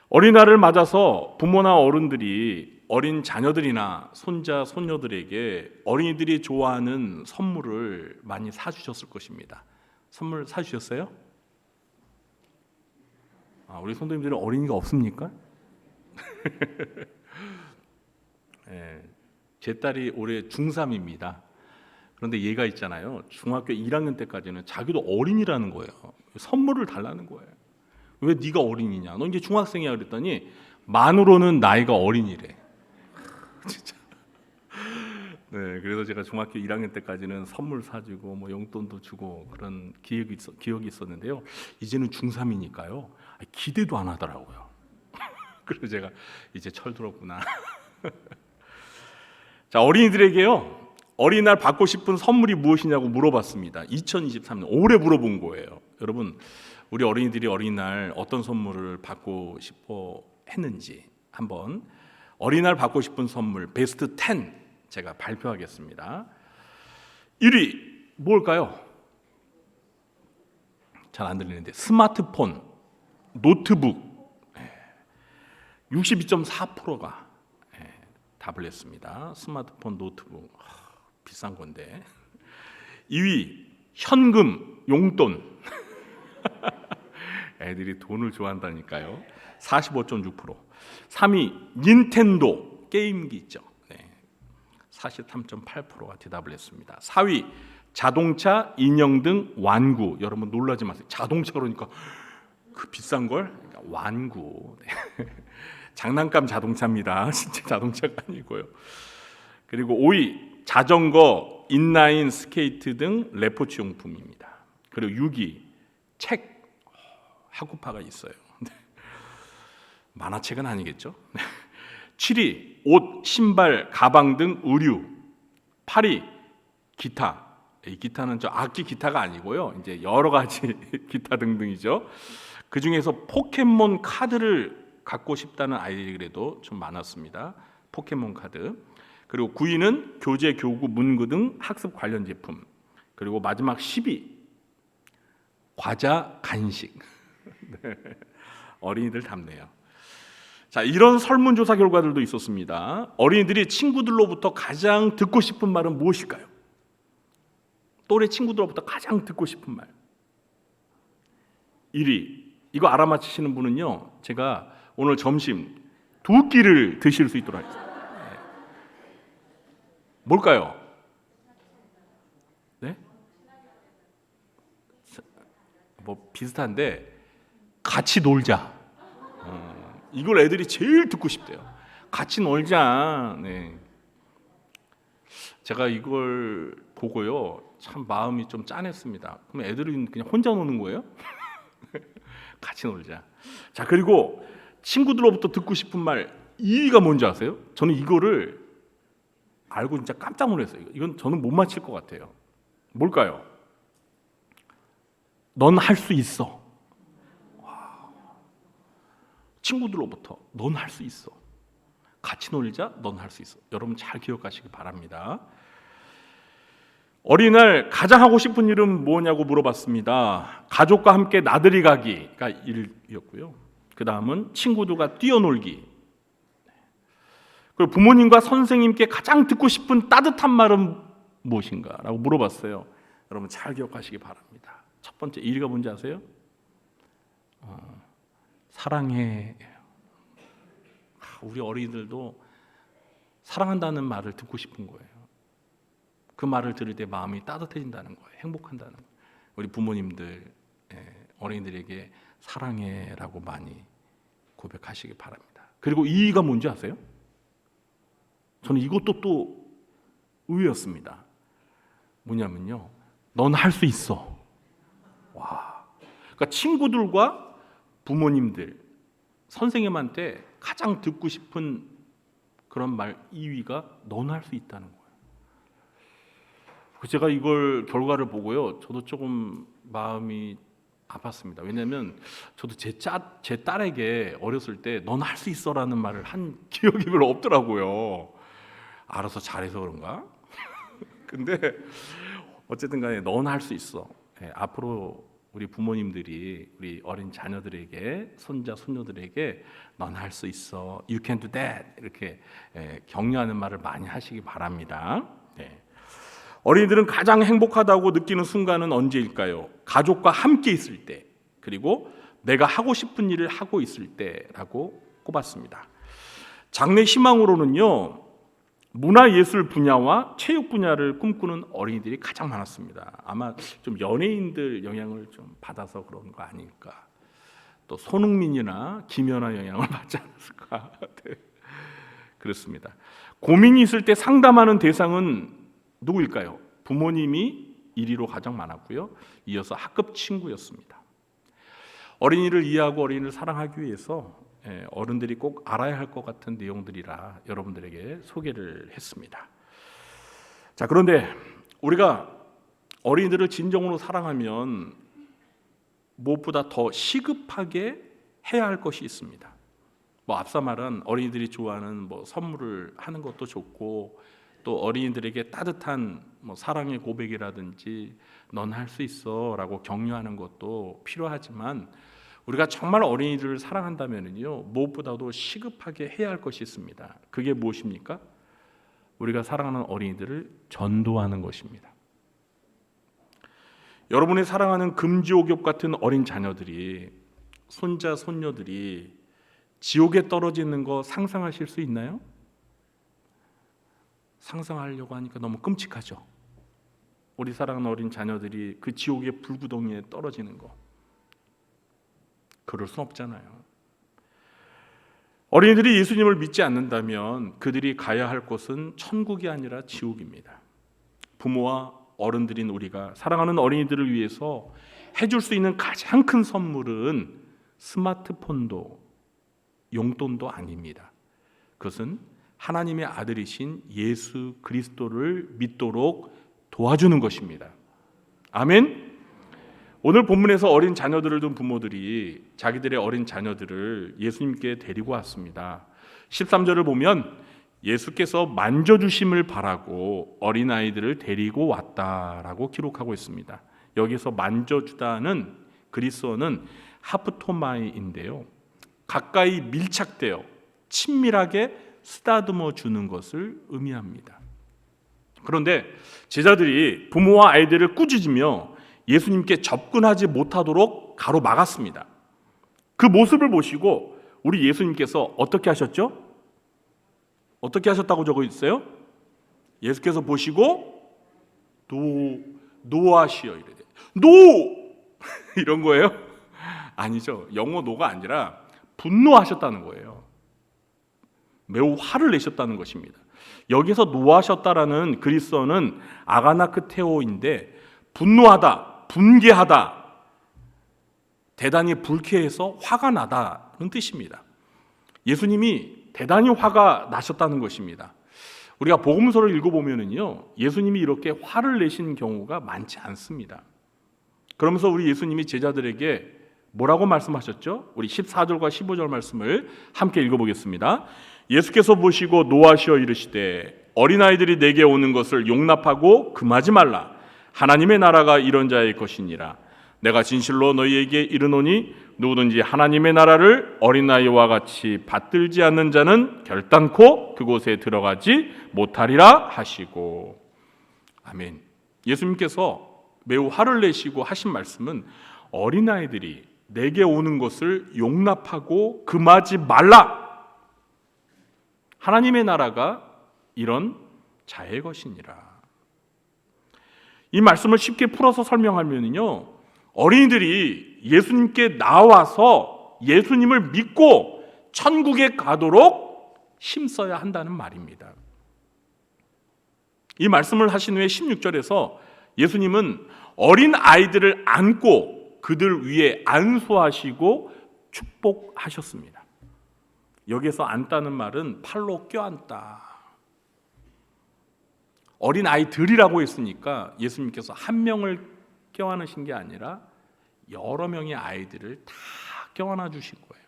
어린이날을 맞아서 부모나 어른들이 어린 자녀들이나 손자, 손녀들에게 어린이들이 좋아하는 선물을 많이 사주셨을 것입니다. 선물 사주셨어요? 우리 성도님들은 어린이가 없습니까? 제 딸이 올해 중3입니다. 그런데 얘가 있잖아요, 중학교 1학년 때까지는 자기도 어린이라는 거예요. 선물을 달라는 거예요. 왜 네가 어린이냐? 너 이제 중학생이야 그랬더니 만으로는 나이가 어린이래. 진짜. 네, 그래서 제가 중학교 1학년 때까지는 선물 사주고 뭐 용돈도 주고 그런 기억이 있었는데요. 이제는 중3이니까요. 기대도 안 하더라고요. 그래서 제가 이제 철들었구나. 자, 어린이들에게요, 어린이날 받고 싶은 선물이 무엇이냐고 물어봤습니다. 2023년 올해 물어본 거예요. 여러분, 우리 어린이들이 어린이날 어떤 선물을 받고 싶어 했는지 한번 어린이날 받고 싶은 선물 베스트 10 제가 발표하겠습니다. 1위 뭘까요? 잘 안 들리는데 스마트폰, 노트북 62.4%가 답을 했습니다. 스마트폰, 노트북 비싼 건데. 2위 현금, 용돈. 애들이 돈을 좋아한다니까요. 45.6%. 3위 닌텐도, 게임기 있죠. 43.8%가 대답을 했습니다. 4위 자동차, 인형 등 완구. 여러분 놀라지 마세요. 자동차 그러니까 그 비싼 걸 그러니까 완구. 장난감 자동차입니다. 진짜 자동차가 아니고요. 그리고 5위 자전거, 인라인 스케이트 등 레포츠 용품입니다. 그리고 6위 책. 학구파가 있어요. 만화책은 아니겠죠? 7위 옷, 신발, 가방 등 의류. 8위 기타. 이 기타는 저 악기 기타가 아니고요, 이제 여러 가지 기타 등등이죠. 그 중에서 포켓몬 카드를 갖고 싶다는 아이들도 좀 많았습니다. 포켓몬 카드. 그리고 9위는 교재, 교구, 문구 등 학습 관련 제품. 그리고 마지막 10위 과자, 간식. 네. 어린이들 답네요. 자, 이런 설문조사 결과들도 있었습니다. 어린이들이 친구들로부터 가장 듣고 싶은 말은 무엇일까요? 또래 친구들로부터 가장 듣고 싶은 말. 1위. 이거 알아맞히시는 분은요, 제가 오늘 점심 2끼를 드실 수 있도록 하겠습니다. 네. 뭘까요? 네? 뭐 비슷한데 같이 놀자. 이걸 애들이 제일 듣고 싶대요. 같이 놀자. 네. 제가 이걸 보고요, 참 마음이 좀 짠했습니다. 그럼 애들은 그냥 혼자 노는 거예요? 같이 놀자. 자, 그리고 친구들로부터 듣고 싶은 말 2위가 뭔지 아세요? 저는 이거를 알고 진짜 깜짝 놀랐어요. 이건 저는 못 맞힐 것 같아요. 뭘까요? 넌 할 수 있어. 친구들로부터 넌 할 수 있어. 같이 놀자. 넌 할 수 있어. 여러분 잘 기억하시기 바랍니다. 어린이날 가장 하고 싶은 일은 뭐냐고 물어봤습니다. 가족과 함께 나들이 가기가 1이었고요. 그 다음은 친구들과 뛰어놀기. 그리고 부모님과 선생님께 가장 듣고 싶은 따뜻한 말은 무엇인가? 라고 물어봤어요. 여러분 잘 기억하시기 바랍니다. 첫 번째 1위가 뭔지 아세요? 사랑해. 우리 어린이들도 사랑한다는 말을 듣고 싶은 거예요. 그 말을 들을 때 마음이 따뜻해진다는 거예요. 행복한다는 거예요. 우리 부모님들 어린이들에게 사랑해라고 많이 고백하시기 바랍니다. 그리고 2위가 뭔지 아세요? 저는 이것도 또 의외였습니다. 뭐냐면요, 넌 할 수 있어. 와, 그러니까 친구들과 부모님들, 선생님한테 가장 듣고 싶은 그런 말 2위가 넌 할 수 있다는 거예요. 제가 이걸 결과를 보고요, 저도 조금 마음이 아팠습니다. 왜냐하면 저도 제 딸에게 어렸을 때 넌 할 수 있어라는 말을 한 기억이 별로 없더라고요. 알아서 잘해서 그런가? 근데 어쨌든 간에 넌 할 수 있어. 앞으로 우리 부모님들이 우리 어린 자녀들에게, 손자 손녀들에게 넌 할 수 있어, you can do that, 이렇게 격려하는 말을 많이 하시기 바랍니다. 어린이들은 가장 행복하다고 느끼는 순간은 언제일까요? 가족과 함께 있을 때, 그리고 내가 하고 싶은 일을 하고 있을 때라고 꼽았습니다. 장래 희망으로는요, 문화예술 분야와 체육 분야를 꿈꾸는 어린이들이 가장 많았습니다. 아마 좀 연예인들 영향을 좀 받아서 그런 거 아닐까. 또 손흥민이나 김연아 영향을 받지 않았을까. 네. 그렇습니다. 고민이 있을 때 상담하는 대상은 누구일까요? 부모님이 1위로 가장 많았고요. 이어서 학급 친구였습니다. 어린이를 이해하고 어린이를 사랑하기 위해서 어른들이 꼭 알아야 할 것 같은 내용들이라 여러분들에게 소개를 했습니다. 자, 그런데 우리가 어린이들을 진정으로 사랑하면 무엇보다 더 시급하게 해야 할 것이 있습니다. 앞서 말한 어린이들이 좋아하는 선물을 하는 것도 좋고, 또 어린이들에게 따뜻한 사랑의 고백이라든지 넌 할 수 있어라고 격려하는 것도 필요하지만, 우리가 정말 어린이들을 사랑한다면요, 무엇보다도 시급하게 해야 할 것이 있습니다. 그게 무엇입니까? 우리가 사랑하는 어린이들을 전도하는 것입니다. 여러분이 사랑하는 금지옥엽 같은 어린 자녀들이, 손자 손녀들이 지옥에 떨어지는 거 상상하실 수 있나요? 상상하려고 하니까 너무 끔찍하죠. 우리 사랑하는 어린 자녀들이 그 지옥의 불구덩이에 떨어지는 거, 그럴 수 없잖아요. 어린이들이 예수님을 믿지 않는다면 그들이 가야 할 곳은 천국이 아니라 지옥입니다. 부모와 어른들인 우리가 사랑하는 어린이들을 위해서 해줄 수 있는 가장 큰 선물은 스마트폰도 용돈도 아닙니다. 그것은 하나님의 아들이신 예수 그리스도를 믿도록 도와주는 것입니다. 아멘. 오늘 본문에서 어린 자녀들을 둔 부모들이 자기들의 어린 자녀들을 예수님께 데리고 왔습니다. 13절을 보면 예수께서 만져주심을 바라고 어린아이들을 데리고 왔다라고 기록하고 있습니다. 여기서 만져주다는 그리스어는 하프토마이인데요, 가까이 밀착되어 친밀하게 쓰다듬어 주는 것을 의미합니다. 그런데 제자들이 부모와 아이들을 꾸짖으며 예수님께 접근하지 못하도록 가로막았습니다. 그 모습을 보시고 우리 예수님께서 어떻게 하셨죠? 어떻게 하셨다고 적어 있어요? 예수께서 보시고 노하시어 이래요. 노! 이런 거예요? 아니죠. 영어 노가 아니라 분노하셨다는 거예요. 매우 화를 내셨다는 것입니다. 여기서 노하셨다라는 그리스어는 아가나크테오인데, 분노하다, 분개하다, 대단히 불쾌해서 화가 나다는 뜻입니다. 예수님이 대단히 화가 나셨다는 것입니다. 우리가 복음서를 읽어보면요, 예수님이 이렇게 화를 내신 경우가 많지 않습니다. 그러면서 우리 예수님이 제자들에게 뭐라고 말씀하셨죠? 우리 14절과 15절 말씀을 함께 읽어보겠습니다. 예수께서 보시고 노하시어 이르시되 어린아이들이 내게 오는 것을 용납하고 금하지 말라. 하나님의 나라가 이런 자의 것이니라. 내가 진실로 너희에게 이르노니 누구든지 하나님의 나라를 어린아이와 같이 받들지 않는 자는 결단코 그곳에 들어가지 못하리라 하시고. 아멘. 예수님께서 매우 화를 내시고 하신 말씀은 어린아이들이 내게 오는 것을 용납하고 금하지 말라. 하나님의 나라가 이런 자의 것이니라. 이 말씀을 쉽게 풀어서 설명하면요, 어린이들이 예수님께 나와서 예수님을 믿고 천국에 가도록 힘써야 한다는 말입니다. 이 말씀을 하신 후에 16절에서 예수님은 어린 아이들을 안고 그들 위에 안수하시고 축복하셨습니다. 여기서 안다는 말은 팔로 껴안다. 어린 아이들이라고 했으니까 예수님께서 한 명을 껴안으신 게 아니라 여러 명의 아이들을 다 껴안아 주신 거예요.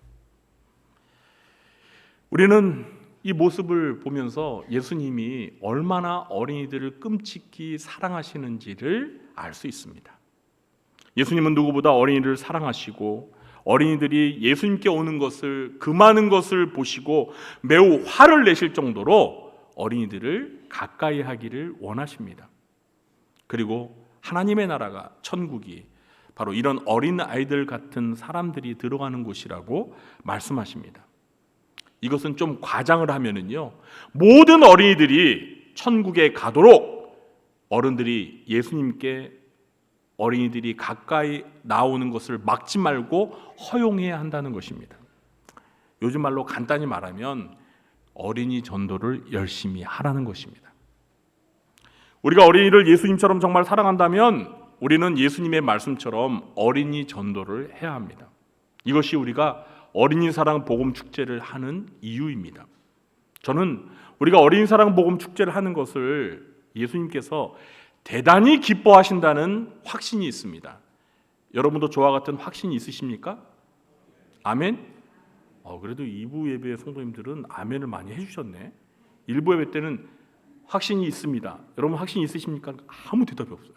우리는 이 모습을 보면서 예수님이 얼마나 어린이들을 끔찍히 사랑하시는지를 알 수 있습니다. 예수님은 누구보다 어린이를 사랑하시고 어린이들이 예수님께 오는 것을 금하는 것을 보시고 매우 화를 내실 정도로 어린이들을 가까이 하기를 원하십니다. 그리고 하나님의 나라가, 천국이 바로 이런 어린 아이들 같은 사람들이 들어가는 곳이라고 말씀하십니다. 이것은 좀 과장을 하면은요, 모든 어린이들이 천국에 가도록 어른들이 예수님께 어린이들이 가까이 나오는 것을 막지 말고 허용해야 한다는 것입니다. 요즘 말로 간단히 말하면 어린이 전도를 열심히 하라는 것입니다. 우리가 어린이를 예수님처럼 정말 사랑한다면 우리는 예수님의 말씀처럼 어린이 전도를 해야 합니다. 이것이 우리가 어린이 사랑 복음 축제를 하는 이유입니다. 저는 우리가 어린이 사랑 복음 축제를 하는 것을 예수님께서 대단히 기뻐하신다는 확신이 있습니다. 여러분도 저와 같은 확신이 있으십니까? 아멘? 그래도 2부 예배 성도님들은 아멘을 많이 해주셨네. 1부 예배 때는 확신이 있습니다. 여러분 확신이 있으십니까? 아무 대답이 없어요.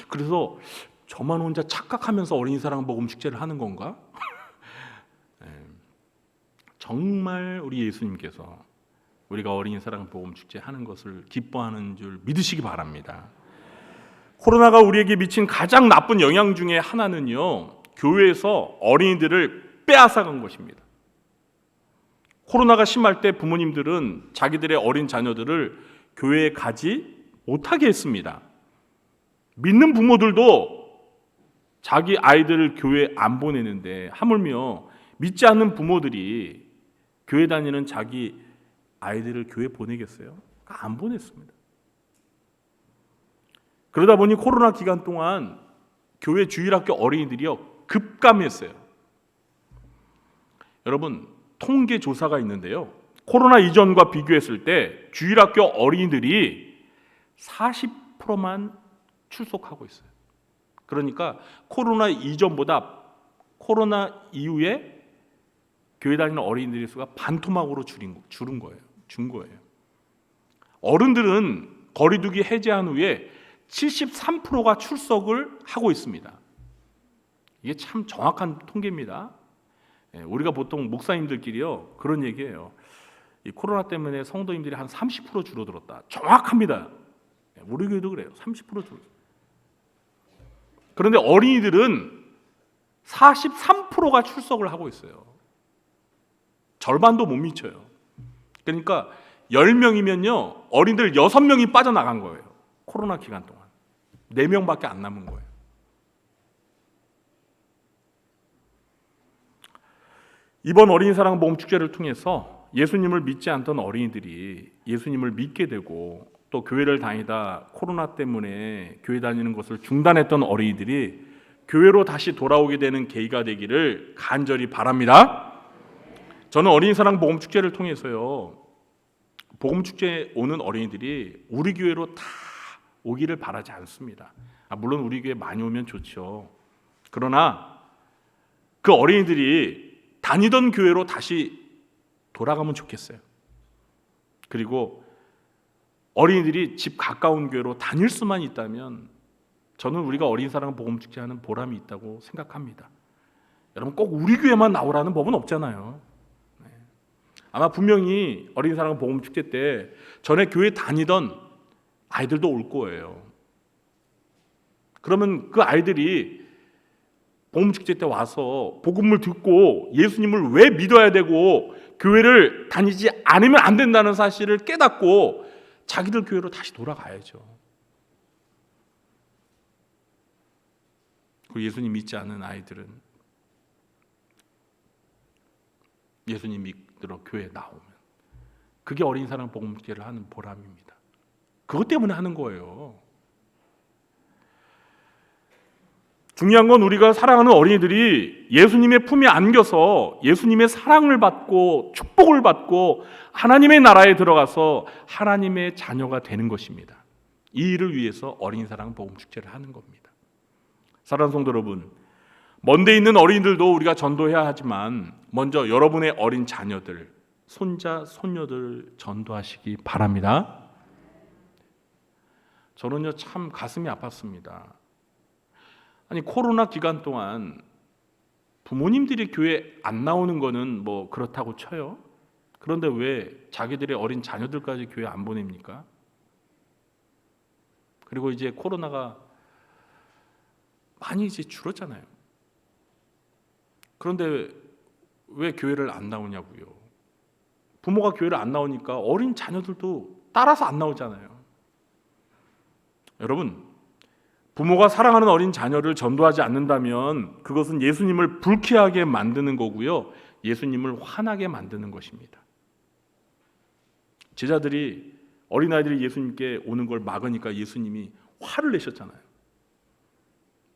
그래서 저만 혼자 착각하면서 어린이 사랑 복음 축제를 하는 건가? 정말 우리 예수님께서 우리가 어린이 사랑 복음 축제 하는 것을 기뻐하는 줄 믿으시기 바랍니다. 코로나가 우리에게 미친 가장 나쁜 영향 중에 하나는요, 교회에서 어린이들을 빼앗아간 것입니다. 코로나가 심할 때 부모님들은 자기들의 어린 자녀들을 교회에 가지 못하게 했습니다. 믿는 부모들도 자기 아이들을 교회에 안 보내는데 하물며 믿지 않는 부모들이 교회 다니는 자기 아이들을 교회 보내겠어요? 안 보냈습니다. 그러다 보니 코로나 기간 동안 교회 주일학교 어린이들이요 급감했어요. 여러분 통계 조사가 있는데요, 코로나 이전과 비교했을 때 주일학교 어린이들이 40%만 출석하고 있어요. 그러니까 코로나 이전보다 코로나 이후에 교회 다니는 어린이들의 수가 반토막으로 줄은 거예요. 준 거예요. 어른들은 거리두기 해제한 후에 73%가 출석을 하고 있습니다. 이게 참 정확한 통계입니다. 우리가 보통 목사님들끼리요 그런 얘기해요. 이 코로나 때문에 성도님들이 한 30% 줄어들었다. 정확합니다. 우리 교회도 그래요. 30% 줄어들었어요. 그런데 어린이들은 43%가 출석을 하고 있어요. 절반도 못 미쳐요. 그러니까 10명이면요 어린이들 6명이 빠져나간 거예요. 코로나 기간 동안 4명밖에 안 남은 거예요. 이번 어린이 사랑 복음 축제를 통해서 예수님을 믿지 않던 어린이들이 예수님을 믿게 되고, 또 교회를 다니다 코로나 때문에 교회 다니는 것을 중단했던 어린이들이 교회로 다시 돌아오게 되는 계기가 되기를 간절히 바랍니다. 저는 어린이 사랑 복음 축제를 통해서요, 복음 축제에 오는 어린이들이 우리 교회로 다 오기를 바라지 않습니다. 물론 우리 교회 많이 오면 좋죠. 그러나 그 어린이들이 다니던 교회로 다시 돌아가면 좋겠어요. 그리고 어린이들이 집 가까운 교회로 다닐 수만 있다면 저는 우리가 어린 사랑 복음 축제하는 보람이 있다고 생각합니다. 여러분 꼭 우리 교회만 나오라는 법은 없잖아요. 아마 분명히 어린 사랑 복음 축제 때 전에 교회 다니던 아이들도 올 거예요. 그러면 그 아이들이 복음 축제 때 와서 복음을 듣고 예수님을 왜 믿어야 되고 교회를 다니지 않으면 안 된다는 사실을 깨닫고 자기들 교회로 다시 돌아가야죠. 그 예수님 믿지 않은 아이들은 예수님 믿으러 교회에 나오면 그게 어린 사랑 복음 축제를 하는 보람입니다. 그것 때문에 하는 거예요. 중요한 건 우리가 사랑하는 어린이들이 예수님의 품에 안겨서 예수님의 사랑을 받고 축복을 받고 하나님의 나라에 들어가서 하나님의 자녀가 되는 것입니다. 이 일을 위해서 어린 사랑 복음 축제를 하는 겁니다. 사랑하는 성도 여러분, 먼데 있는 어린이들도 우리가 전도해야 하지만 먼저 여러분의 어린 자녀들, 손자, 손녀들 전도하시기 바랍니다. 저는요 참 가슴이 아팠습니다. 아니 코로나 기간 동안 부모님들이 교회 안 나오는 거는 뭐 그렇다고 쳐요. 그런데 왜 자기들의 어린 자녀들까지 교회 안 보냅니까? 그리고 이제 코로나가 많이 이제 줄었잖아요. 그런데 왜 교회를 안 나오냐고요. 부모가 교회를 안 나오니까 어린 자녀들도 따라서 안 나오잖아요. 여러분, 부모가 사랑하는 어린 자녀를 전도하지 않는다면 그것은 예수님을 불쾌하게 만드는 거고요. 예수님을 화나게 만드는 것입니다. 제자들이 어린아이들이 예수님께 오는 걸 막으니까 예수님이 화를 내셨잖아요.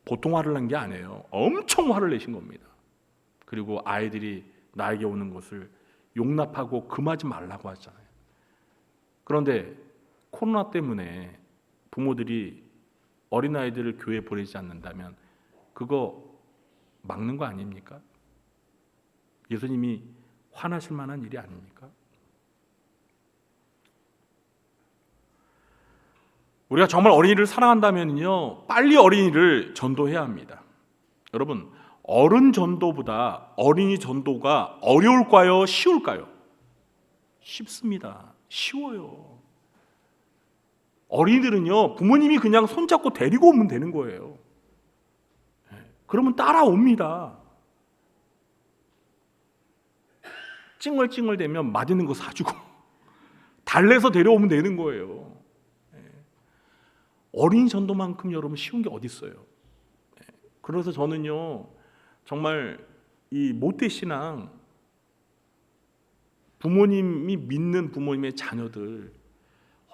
보통 화를 낸 게 아니에요. 엄청 화를 내신 겁니다. 그리고 아이들이 나에게 오는 것을 용납하고 금하지 말라고 하잖아요. 그런데 코로나 때문에 부모들이 어린아이들을 교회에 보내지 않는다면 그거 막는 거 아닙니까? 예수님이 화나실 만한 일이 아닙니까? 우리가 정말 어린이를 사랑한다면요 빨리 어린이를 전도해야 합니다. 여러분, 어른 전도보다 어린이 전도가 어려울까요? 쉬울까요? 쉽습니다. 쉬워요. 어린이들은요 부모님이 그냥 손잡고 데리고 오면 되는 거예요. 그러면 따라옵니다. 찡얼찡얼대면 맛있는 거 사주고 달래서 데려오면 되는 거예요. 어린이 전도만큼 여러분 쉬운 게 어디 있어요? 그래서 저는요 정말 이 모태신앙, 부모님이 믿는 부모님의 자녀들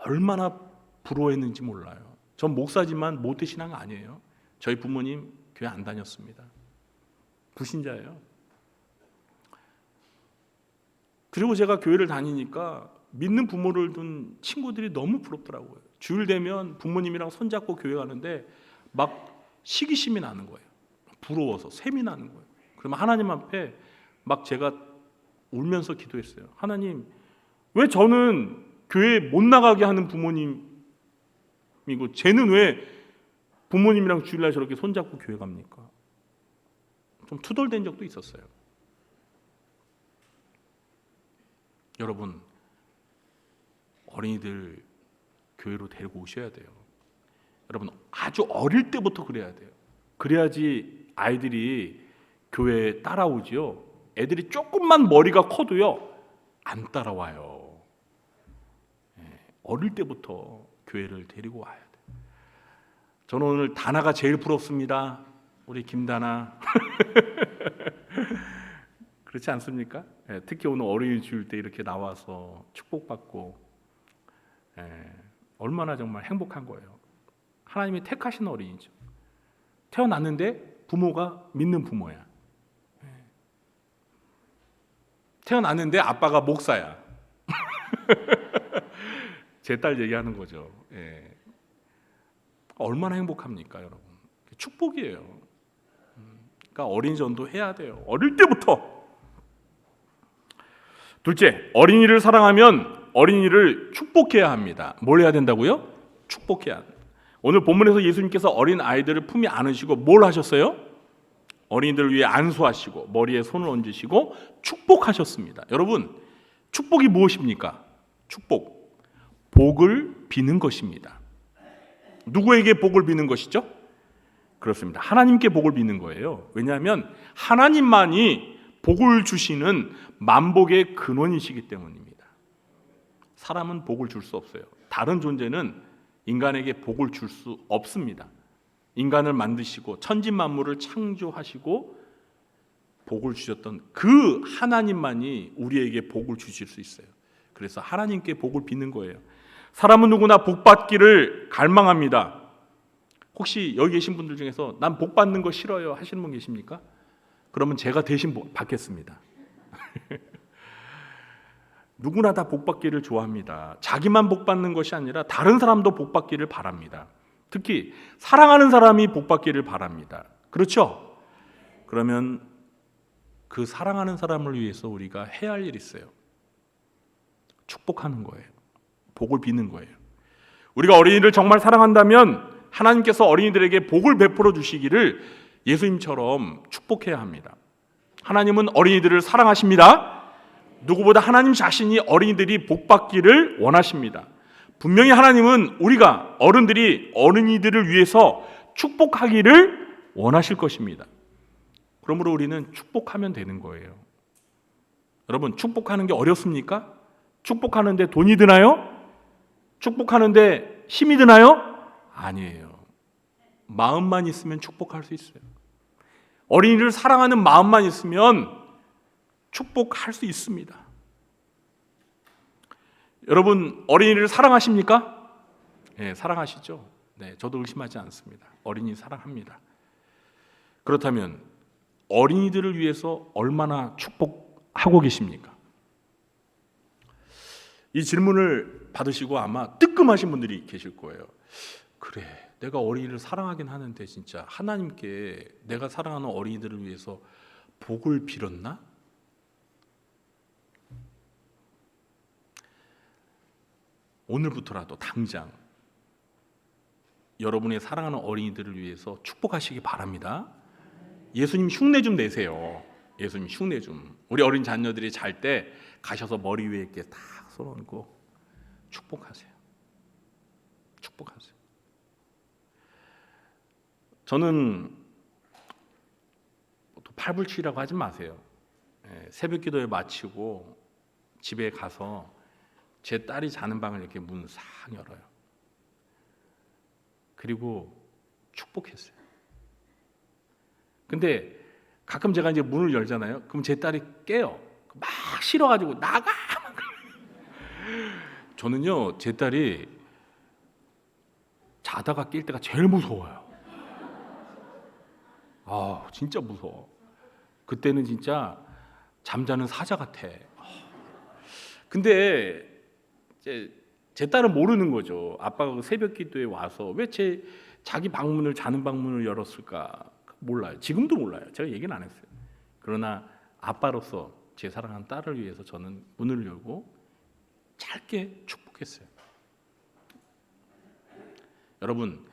얼마나 부러워했는지 몰라요. 전 목사지만 모태신앙 아니에요. 저희 부모님 교회 안 다녔습니다. 불신자예요. 그리고 제가 교회를 다니니까 믿는 부모를 둔 친구들이 너무 부럽더라고요. 주일 되면 부모님이랑 손잡고 교회 가는데 막 시기심이 나는 거예요. 부러워서 샘이 나는 거예요. 그러면 하나님 앞에 막 제가 울면서 기도했어요. 하나님, 왜 저는 교회 못 나가게 하는 부모님이고 쟤는 왜 부모님이랑 주일날 저렇게 손잡고 교회 갑니까? 좀 투덜댄 적도 있었어요. 여러분, 어린이들 교회로 데리고 오셔야 돼요. 여러분, 아주 어릴 때부터 그래야 돼요. 그래야지 아이들이 교회에 따라오지요. 애들이 조금만 머리가 커도요 안 따라와요. 어릴 때부터 교회를 데리고 와야 돼요. 저는 오늘 다나가 제일 부럽습니다. 우리 김다나. 그렇지 않습니까? 특히 오늘 어린이 주일 때 이렇게 나와서 축복받고 얼마나 정말 행복한 거예요. 하나님이 택하신 어린이죠. 태어났는데 부모가 믿는 부모야. 태어났는데 아빠가 목사야. 제 딸 얘기하는 거죠. 얼마나 행복합니까, 여러분? 축복이에요. 그러니까 어린이 전도 해야 돼요. 어릴 때부터. 둘째, 어린이를 사랑하면 어린이를 축복해야 합니다. 뭘 해야 된다고요? 축복해야 합니다. 오늘 본문에서 예수님께서 어린 아이들을 품에 안으시고 뭘 하셨어요? 어린이들을 위해 안수하시고 머리에 손을 얹으시고 축복하셨습니다. 여러분, 축복이 무엇입니까? 축복, 복을 비는 것입니다. 누구에게 복을 비는 것이죠? 그렇습니다. 하나님께 복을 비는 거예요. 왜냐하면 하나님만이 복을 주시는 만복의 근원이시기 때문입니다. 사람은 복을 줄 수 없어요. 다른 존재는 인간에게 복을 줄 수 없습니다. 인간을 만드시고 천지만물을 창조하시고 복을 주셨던 그 하나님만이 우리에게 복을 주실 수 있어요. 그래서 하나님께 복을 비는 거예요. 사람은 누구나 복 받기를 갈망합니다. 혹시 여기 계신 분들 중에서 난 복 받는 거 싫어요 하시는 분 계십니까? 그러면 제가 대신 받겠습니다. 누구나 다 복 받기를 좋아합니다. 자기만 복 받는 것이 아니라 다른 사람도 복 받기를 바랍니다. 특히 사랑하는 사람이 복 받기를 바랍니다. 그렇죠? 그러면 그 사랑하는 사람을 위해서 우리가 해야 할 일이 있어요. 축복하는 거예요. 복을 비는 거예요. 우리가 어린이를 정말 사랑한다면 하나님께서 어린이들에게 복을 베풀어 주시기를 예수님처럼 축복해야 합니다. 하나님은 어린이들을 사랑하십니다. 누구보다 하나님 자신이 어린이들이 복 받기를 원하십니다. 분명히 하나님은 우리가 어른들이 어린이들을 위해서 축복하기를 원하실 것입니다. 그러므로 우리는 축복하면 되는 거예요. 여러분, 축복하는 게 어렵습니까? 축복하는데 돈이 드나요? 축복하는데 힘이 드나요? 아니에요. 마음만 있으면 축복할 수 있어요. 어린이를 사랑하는 마음만 있으면 축복할 수 있습니다. 여러분, 어린이를 사랑하십니까? 네, 사랑하시죠? 네, 저도 의심하지 않습니다. 어린이 사랑합니다. 그렇다면 어린이들을 위해서 얼마나 축복하고 계십니까? 이 질문을 받으시고 아마 뜨끔하신 분들이 계실 거예요. 그래, 내가 어린이를 사랑하긴 하는데 진짜 하나님께 내가 사랑하는 어린이들을 위해서 복을 빌었나? 오늘부터라도 당장 여러분의 사랑하는 어린이들을 위해서 축복하시기 바랍니다. 예수님 흉내 좀 내세요. 예수님 흉내 좀. 우리 어린 자녀들이 잘 때 가셔서 머리 위에 이렇게 딱 손 얹고 축복하세요. 축복하세요. 저는 팔불치라고 하지 마세요. 새벽 기도에 마치고 집에 가서 제 딸이 자는 방을 이렇게 문 싹 열어요. 그리고 축복했어요. 근데 가끔 제가 이제 문을 열잖아요. 그럼 제 딸이 깨요. 막 싫어가지고 나가. 저는요, 제 딸이 자다가 깰 때가 제일 무서워요. 아, 진짜 무서워. 그때는 진짜 잠자는 사자 같아. 근데 제 딸은 모르는 거죠. 아빠가 새벽 기도에 와서 왜 자기 방문을 자는 방문을 열었을까 몰라요. 지금도 몰라요. 제가 얘기는 안 했어요. 그러나 아빠로서 제 사랑하는 딸을 위해서 저는 문을 열고 짧게 축복했어요. 여러분,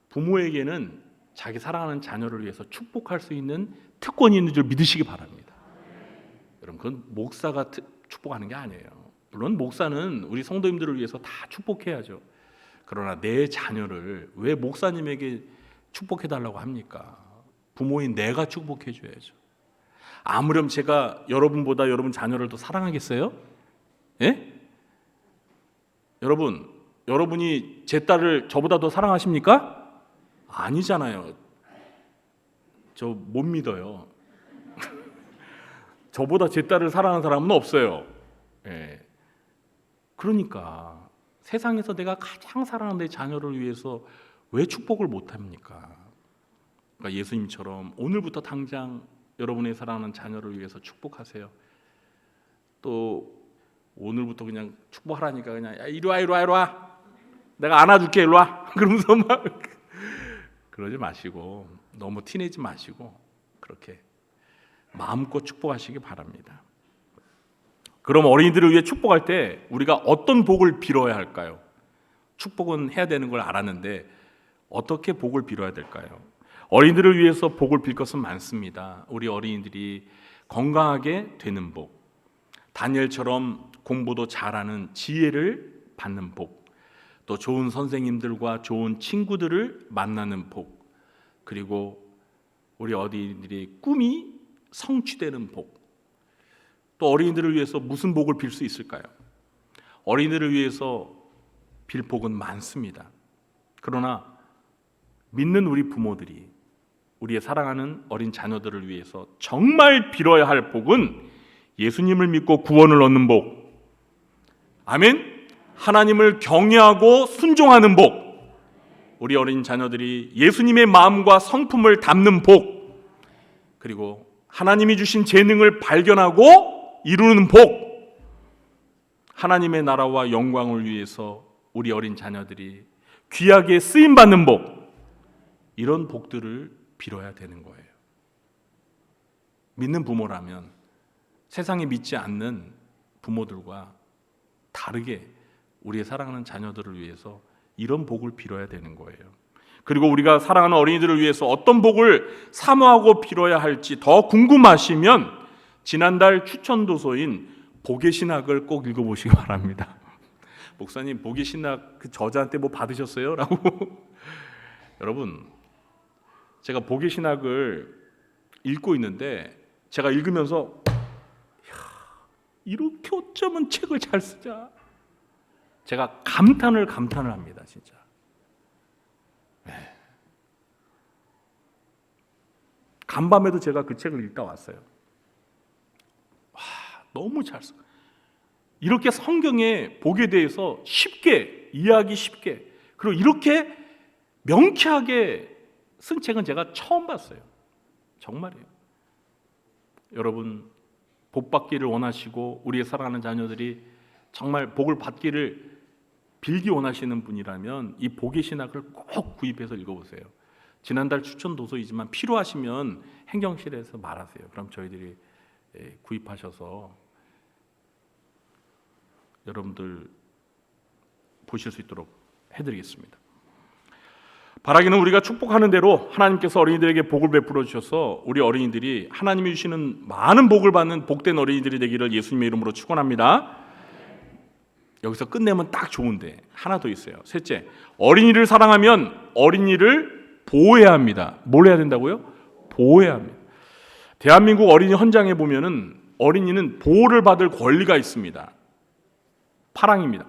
부모에게는 자기 사랑하는 자녀를 위해서 축복할 수 있는 특권이 있는 줄 믿으시기 바랍니다. 여러분, 그건 목사가 축복하는 게 아니에요. 물론 목사는 우리 성도님들을 위해서 다 축복해야죠. 그러나 내 자녀를 왜 목사님에게 축복해달라고 합니까? 부모인 내가 축복해줘야죠. 아무렴 제가 여러분보다 여러분 자녀를 더 사랑하겠어요? 예? 여러분이 제 딸을 저보다 더 사랑하십니까? 아니잖아요. 저 못 믿어요. 저보다 제 딸을 사랑하는 사람은 없어요. 예. 그러니까 세상에서 내가 가장 사랑하는 내 자녀를 위해서 왜 축복을 못합니까? 그러니까 예수님처럼 오늘부터 당장 여러분의 사랑하는 자녀를 위해서 축복하세요. 또 오늘부터 그냥 축복하라니까 그냥 야, 이리 와 내가 안아줄게 이리 와 그러면서 막 그러지 마시고 너무 티내지 마시고 그렇게 마음껏 축복하시기 바랍니다. 그럼 어린이들을 위해 축복할 때 우리가 어떤 복을 빌어야 할까요? 축복은 해야 되는 걸 알았는데 어떻게 복을 빌어야 될까요? 어린이들을 위해서 복을 빌 것은 많습니다. 우리 어린이들이 건강하게 되는 복, 다니엘처럼 공부도 잘하는 지혜를 받는 복, 또 좋은 선생님들과 좋은 친구들을 만나는 복, 그리고 우리 어린이들이 꿈이 성취되는 복. 또 어린이들을 위해서 무슨 복을 빌 수 있을까요? 어린이들을 위해서 빌 복은 많습니다. 그러나 믿는 우리 부모들이 우리의 사랑하는 어린 자녀들을 위해서 정말 빌어야 할 복은 예수님을 믿고 구원을 얻는 복, 아멘. 하나님을 경외하고 순종하는 복, 우리 어린 자녀들이 예수님의 마음과 성품을 담는 복, 그리고 하나님이 주신 재능을 발견하고 이루는 복, 하나님의 나라와 영광을 위해서 우리 어린 자녀들이 귀하게 쓰임받는 복, 이런 복들을 빌어야 되는 거예요. 믿는 부모라면 세상에 믿지 않는 부모들과 다르게 우리의 사랑하는 자녀들을 위해서 이런 복을 빌어야 되는 거예요. 그리고 우리가 사랑하는 어린이들을 위해서 어떤 복을 사모하고 빌어야 할지 더 궁금하시면 지난달 추천 도서인 복의 신학을 꼭 읽어보시기 바랍니다. 목사님, 복의 신학 그 저자한테 뭐 받으셨어요? 라고. 여러분, 제가 복의 신학을 읽고 있는데 제가 읽으면서 이렇게 어쩌면 책을 잘 쓰자, 제가 감탄을 합니다. 진짜. 간밤에도 제가 그 책을 읽다 왔어요. 와, 너무 잘 써. 이렇게 성경의 복에 대해서 쉽게 이해하기 쉽게, 그리고 이렇게 명쾌하게 쓴 책은 제가 처음 봤어요. 정말이에요. 여러분, 복 받기를 원하시고 우리의 사랑하는 자녀들이 정말 복을 받기를 빌기 원하시는 분이라면 이 복의 신학을 꼭 구입해서 읽어보세요. 지난달 추천 도서이지만 필요하시면 행정실에서 말하세요. 그럼 저희들이 구입하셔서 여러분들 보실 수 있도록 해드리겠습니다. 바라기는 우리가 축복하는 대로 하나님께서 어린이들에게 복을 베풀어 주셔서 우리 어린이들이 하나님이 주시는 많은 복을 받는 복된 어린이들이 되기를 예수님의 이름으로 축원합니다. 여기서 끝내면 딱 좋은데 하나 더 있어요. 셋째, 어린이를 사랑하면 어린이를 보호해야 합니다. 뭘 해야 된다고요? 보호해야 합니다. 대한민국 어린이 헌장에 보면은 어린이는 보호를 받을 권리가 있습니다. 8항입니다.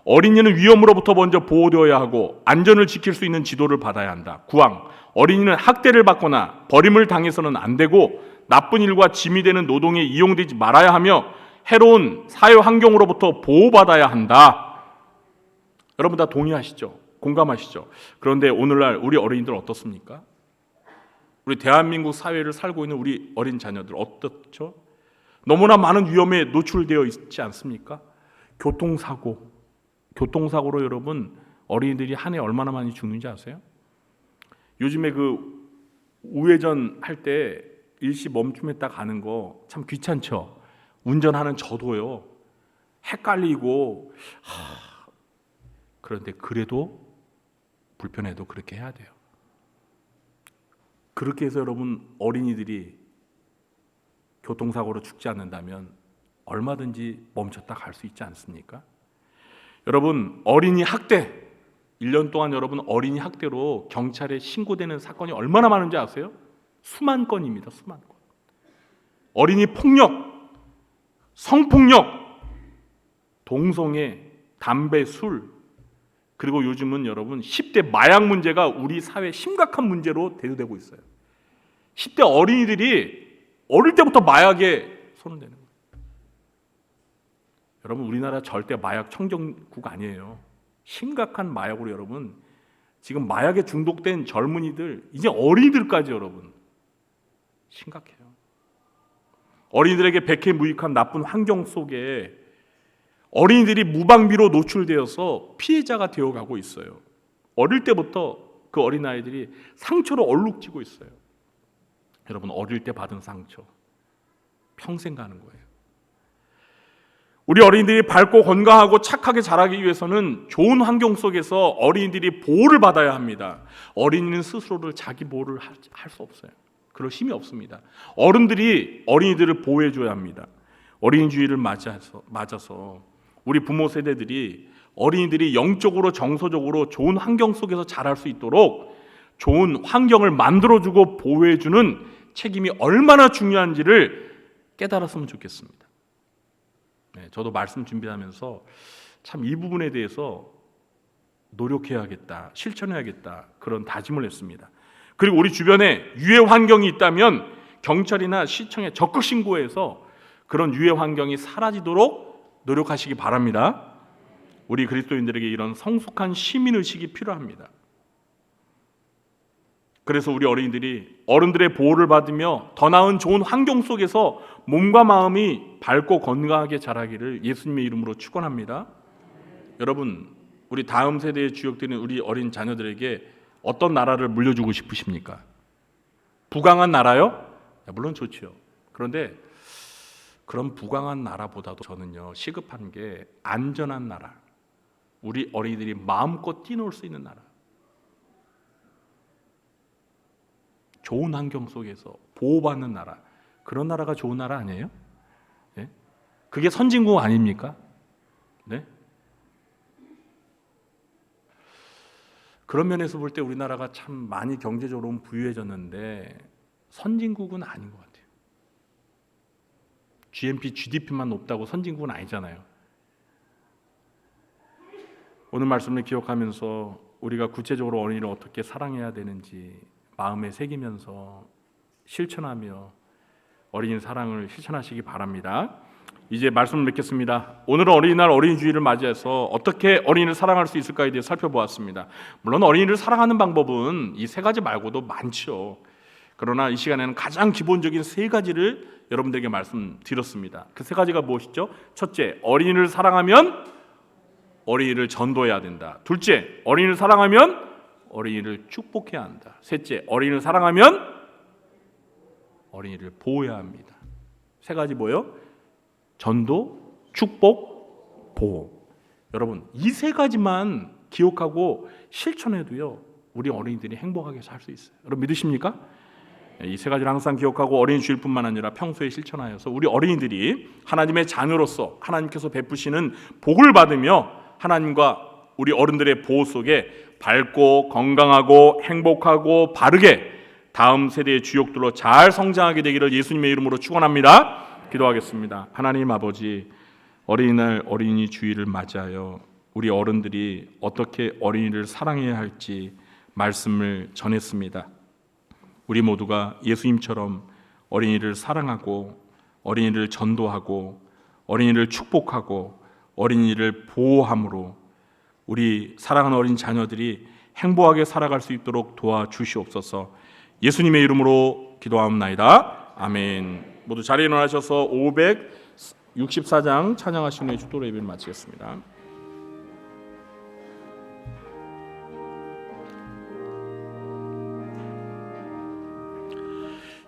어린이는 위험으로부터 먼저 보호되어야 하고 안전을 지킬 수 있는 지도를 받아야 한다. 9항, 어린이는 학대를 받거나 버림을 당해서는 안 되고 나쁜 일과 짐이 되는 노동에 이용되지 말아야 하며 해로운 사회 환경으로부터 보호받아야 한다. 여러분 다 동의하시죠? 공감하시죠? 그런데 오늘날 우리 어린이들 어떻습니까? 우리 대한민국 사회를 살고 있는 우리 어린 자녀들 어떻죠? 너무나 많은 위험에 노출되어 있지 않습니까? 교통사고로 여러분 어린이들이 한 해 얼마나 많이 죽는지 아세요? 요즘에 그 우회전 할 때 일시 멈춤했다 가는 거 참 귀찮죠? 운전하는 저도요. 헷갈리고 그런데 그래도 불편해도 그렇게 해야 돼요. 그렇게 해서 여러분 어린이들이 교통사고로 죽지 않는다면 얼마든지 멈췄다 갈 수 있지 않습니까? 여러분 어린이 학대 1년 동안 여러분 어린이 학대로 경찰에 신고되는 사건이 얼마나 많은지 아세요? 수만 건입니다. 수만 건. 어린이 폭력, 성폭력, 동성애, 담배, 술, 그리고 요즘은 여러분 10대 마약 문제가 우리 사회 심각한 문제로 대두되고 있어요. 10대 어린이들이 어릴 때부터 마약에 손을 대는 거예요. 여러분 우리나라 절대 마약 청정국 아니에요. 심각한 마약으로 여러분 지금 마약에 중독된 젊은이들, 이제 어린이들까지 여러분 심각해요. 어린이들에게 백해무익한 나쁜 환경 속에 어린이들이 무방비로 노출되어서 피해자가 되어가고 있어요. 어릴 때부터 그 어린아이들이 상처로 얼룩지고 있어요. 여러분 어릴 때 받은 상처 평생 가는 거예요. 우리 어린이들이 밝고 건강하고 착하게 자라기 위해서는 좋은 환경 속에서 어린이들이 보호를 받아야 합니다. 어린이는 스스로를 자기 보호를 할 수 없어요. 그럴 힘이 없습니다. 어른들이 어린이들을 보호해 줘야 합니다. 어린이주의를 맞아서 우리 부모 세대들이 어린이들이 영적으로 정서적으로 좋은 환경 속에서 자랄 수 있도록 좋은 환경을 만들어주고 보호해주는 책임이 얼마나 중요한지를 깨달았으면 좋겠습니다. 네, 저도 말씀 준비하면서 참 이 부분에 대해서 노력해야겠다, 실천해야겠다 그런 다짐을 했습니다. 그리고 우리 주변에 유해 환경이 있다면 경찰이나 시청에 적극 신고해서 그런 유해 환경이 사라지도록 노력하시기 바랍니다. 우리 그리스도인들에게 이런 성숙한 시민의식이 필요합니다. 그래서 우리 어린이들이 어른들의 보호를 받으며 더 나은 좋은 환경 속에서 몸과 마음이 밝고 건강하게 자라기를 예수님의 이름으로 축원합니다. 여러분, 우리 다음 세대의 주역들인 우리 어린 자녀들에게 어떤 나라를 물려주고 싶으십니까? 부강한 나라요? 물론 좋죠. 그런데 그런 부강한 나라보다도 저는요 시급한 게 안전한 나라, 우리 어린이들이 마음껏 뛰놀 수 있는 나라, 좋은 환경 속에서 보호받는 나라, 그런 나라가 좋은 나라 아니에요? 네? 그게 선진국 아닙니까? 네? 그런 면에서 볼 때 우리나라가 참 많이 경제적으로 부유해졌는데 선진국은 아닌 것 같아요. GDP만 높다고 선진국은 아니잖아요. 오늘 말씀을 기억하면서 우리가 구체적으로 어린이를 어떻게 사랑해야 되는지 마음에 새기면서 실천하며 어린이 사랑을 실천하시기 바랍니다. 이제 말씀을 맺겠습니다. 오늘은 어린이날 어린이주의를 맞이해서 어떻게 어린이를 사랑할 수 있을까에 대해 살펴보았습니다. 물론 어린이를 사랑하는 방법은 이 세 가지 말고도 많죠. 그러나 이 시간에는 가장 기본적인 세 가지를 여러분들에게 말씀드렸습니다. 그 세 가지가 무엇이죠? 첫째, 어린이를 사랑하면 어린이를 전도해야 된다. 둘째, 어린이를 사랑하면 어린이를 축복해야 한다. 셋째, 어린이를 사랑하면 어린이를 보호해야 합니다. 세 가지 뭐요? 전도, 축복, 보호. 여러분, 이 세 가지만 기억하고 실천해도요 우리 어린이들이 행복하게 살 수 있어요. 여러분 믿으십니까? 이 세 가지를 항상 기억하고 어린이 주일뿐만 아니라 평소에 실천하여서 우리 어린이들이 하나님의 자녀로서 하나님께서 베푸시는 복을 받으며 하나님과 우리 어른들의 보호 속에 밝고 건강하고 행복하고 바르게 다음 세대의 주역들로 잘 성장하게 되기를 예수님의 이름으로 축원합니다. 기도하겠습니다. 하나님 아버지, 어린이날 어린이 주일을 맞이하여 우리 어른들이 어떻게 어린이를 사랑해야 할지 말씀을 전했습니다. 우리 모두가 예수님처럼 어린이를 사랑하고 어린이를 전도하고 어린이를 축복하고 어린이를 보호함으로 우리 사랑하는 어린 자녀들이 행복하게 살아갈 수 있도록 도와주시옵소서. 예수님의 이름으로 기도하옵나이다. 아멘. 모두 자리에 일어나셔서 564장 찬양하신 후에 축도로 예배를 마치겠습니다.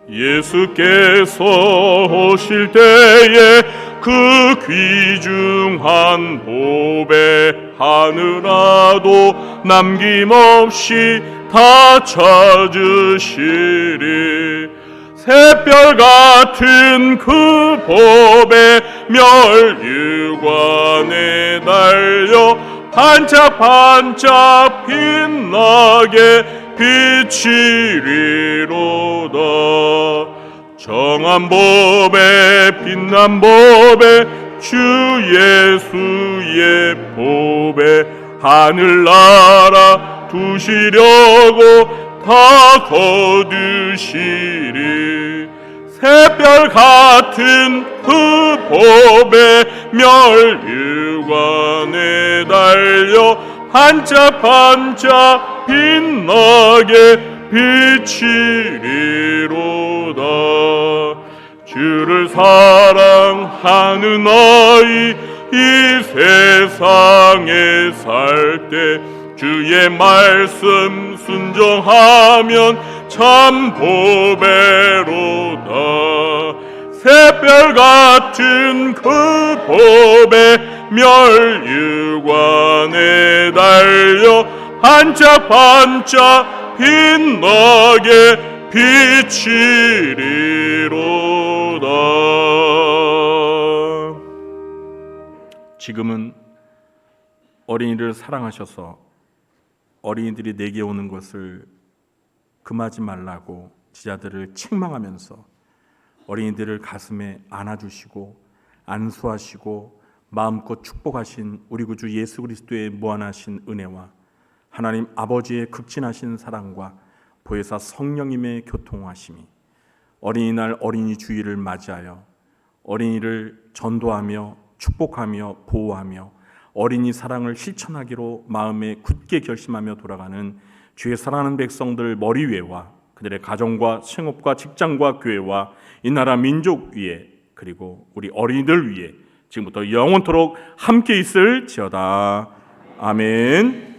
예수께서 오실 때에 그 귀중한 보배 하늘나도 남김없이 다 찾으시리. 샛별 같은 그 법에 멸류관에 달려 반짝반짝 빛나게 비치리로다. 정한 법에 빛난 법에 주 예수의 법에 하늘나라 두시려고 다 거두시리. 샛별 같은 그 법에 멸류관에 달려 반짝반짝 빛나게 비치리로다. 주를 사랑하는 아이 이 세상에 살 때 주의 말씀 순종하면 참 보배로다. 새별 같은 그 법에 멸류관에 달려 반짝반짝 빛나게 비치리로다. 지금은 어린이를 사랑하셔서 어린이들이 내게 오는 것을 금하지 말라고 지자들을 책망하면서 어린이들을 가슴에 안아주시고 안수하시고 마음껏 축복하신 우리 구주 예수 그리스도의 무한하신 은혜와 하나님 아버지의 극진하신 사랑과 보혜사 성령님의 교통하심이 어린이날 어린이 주일을 맞이하여 어린이를 전도하며 축복하며 보호하며 어린이 사랑을 실천하기로 마음에 굳게 결심하며 돌아가는 주의 사랑하는 백성들 머리 위에와 그들의 가정과 생업과 직장과 교회와 이 나라 민족 위에 그리고 우리 어린이들 위에 지금부터 영원토록 함께 있을지어다. 아멘.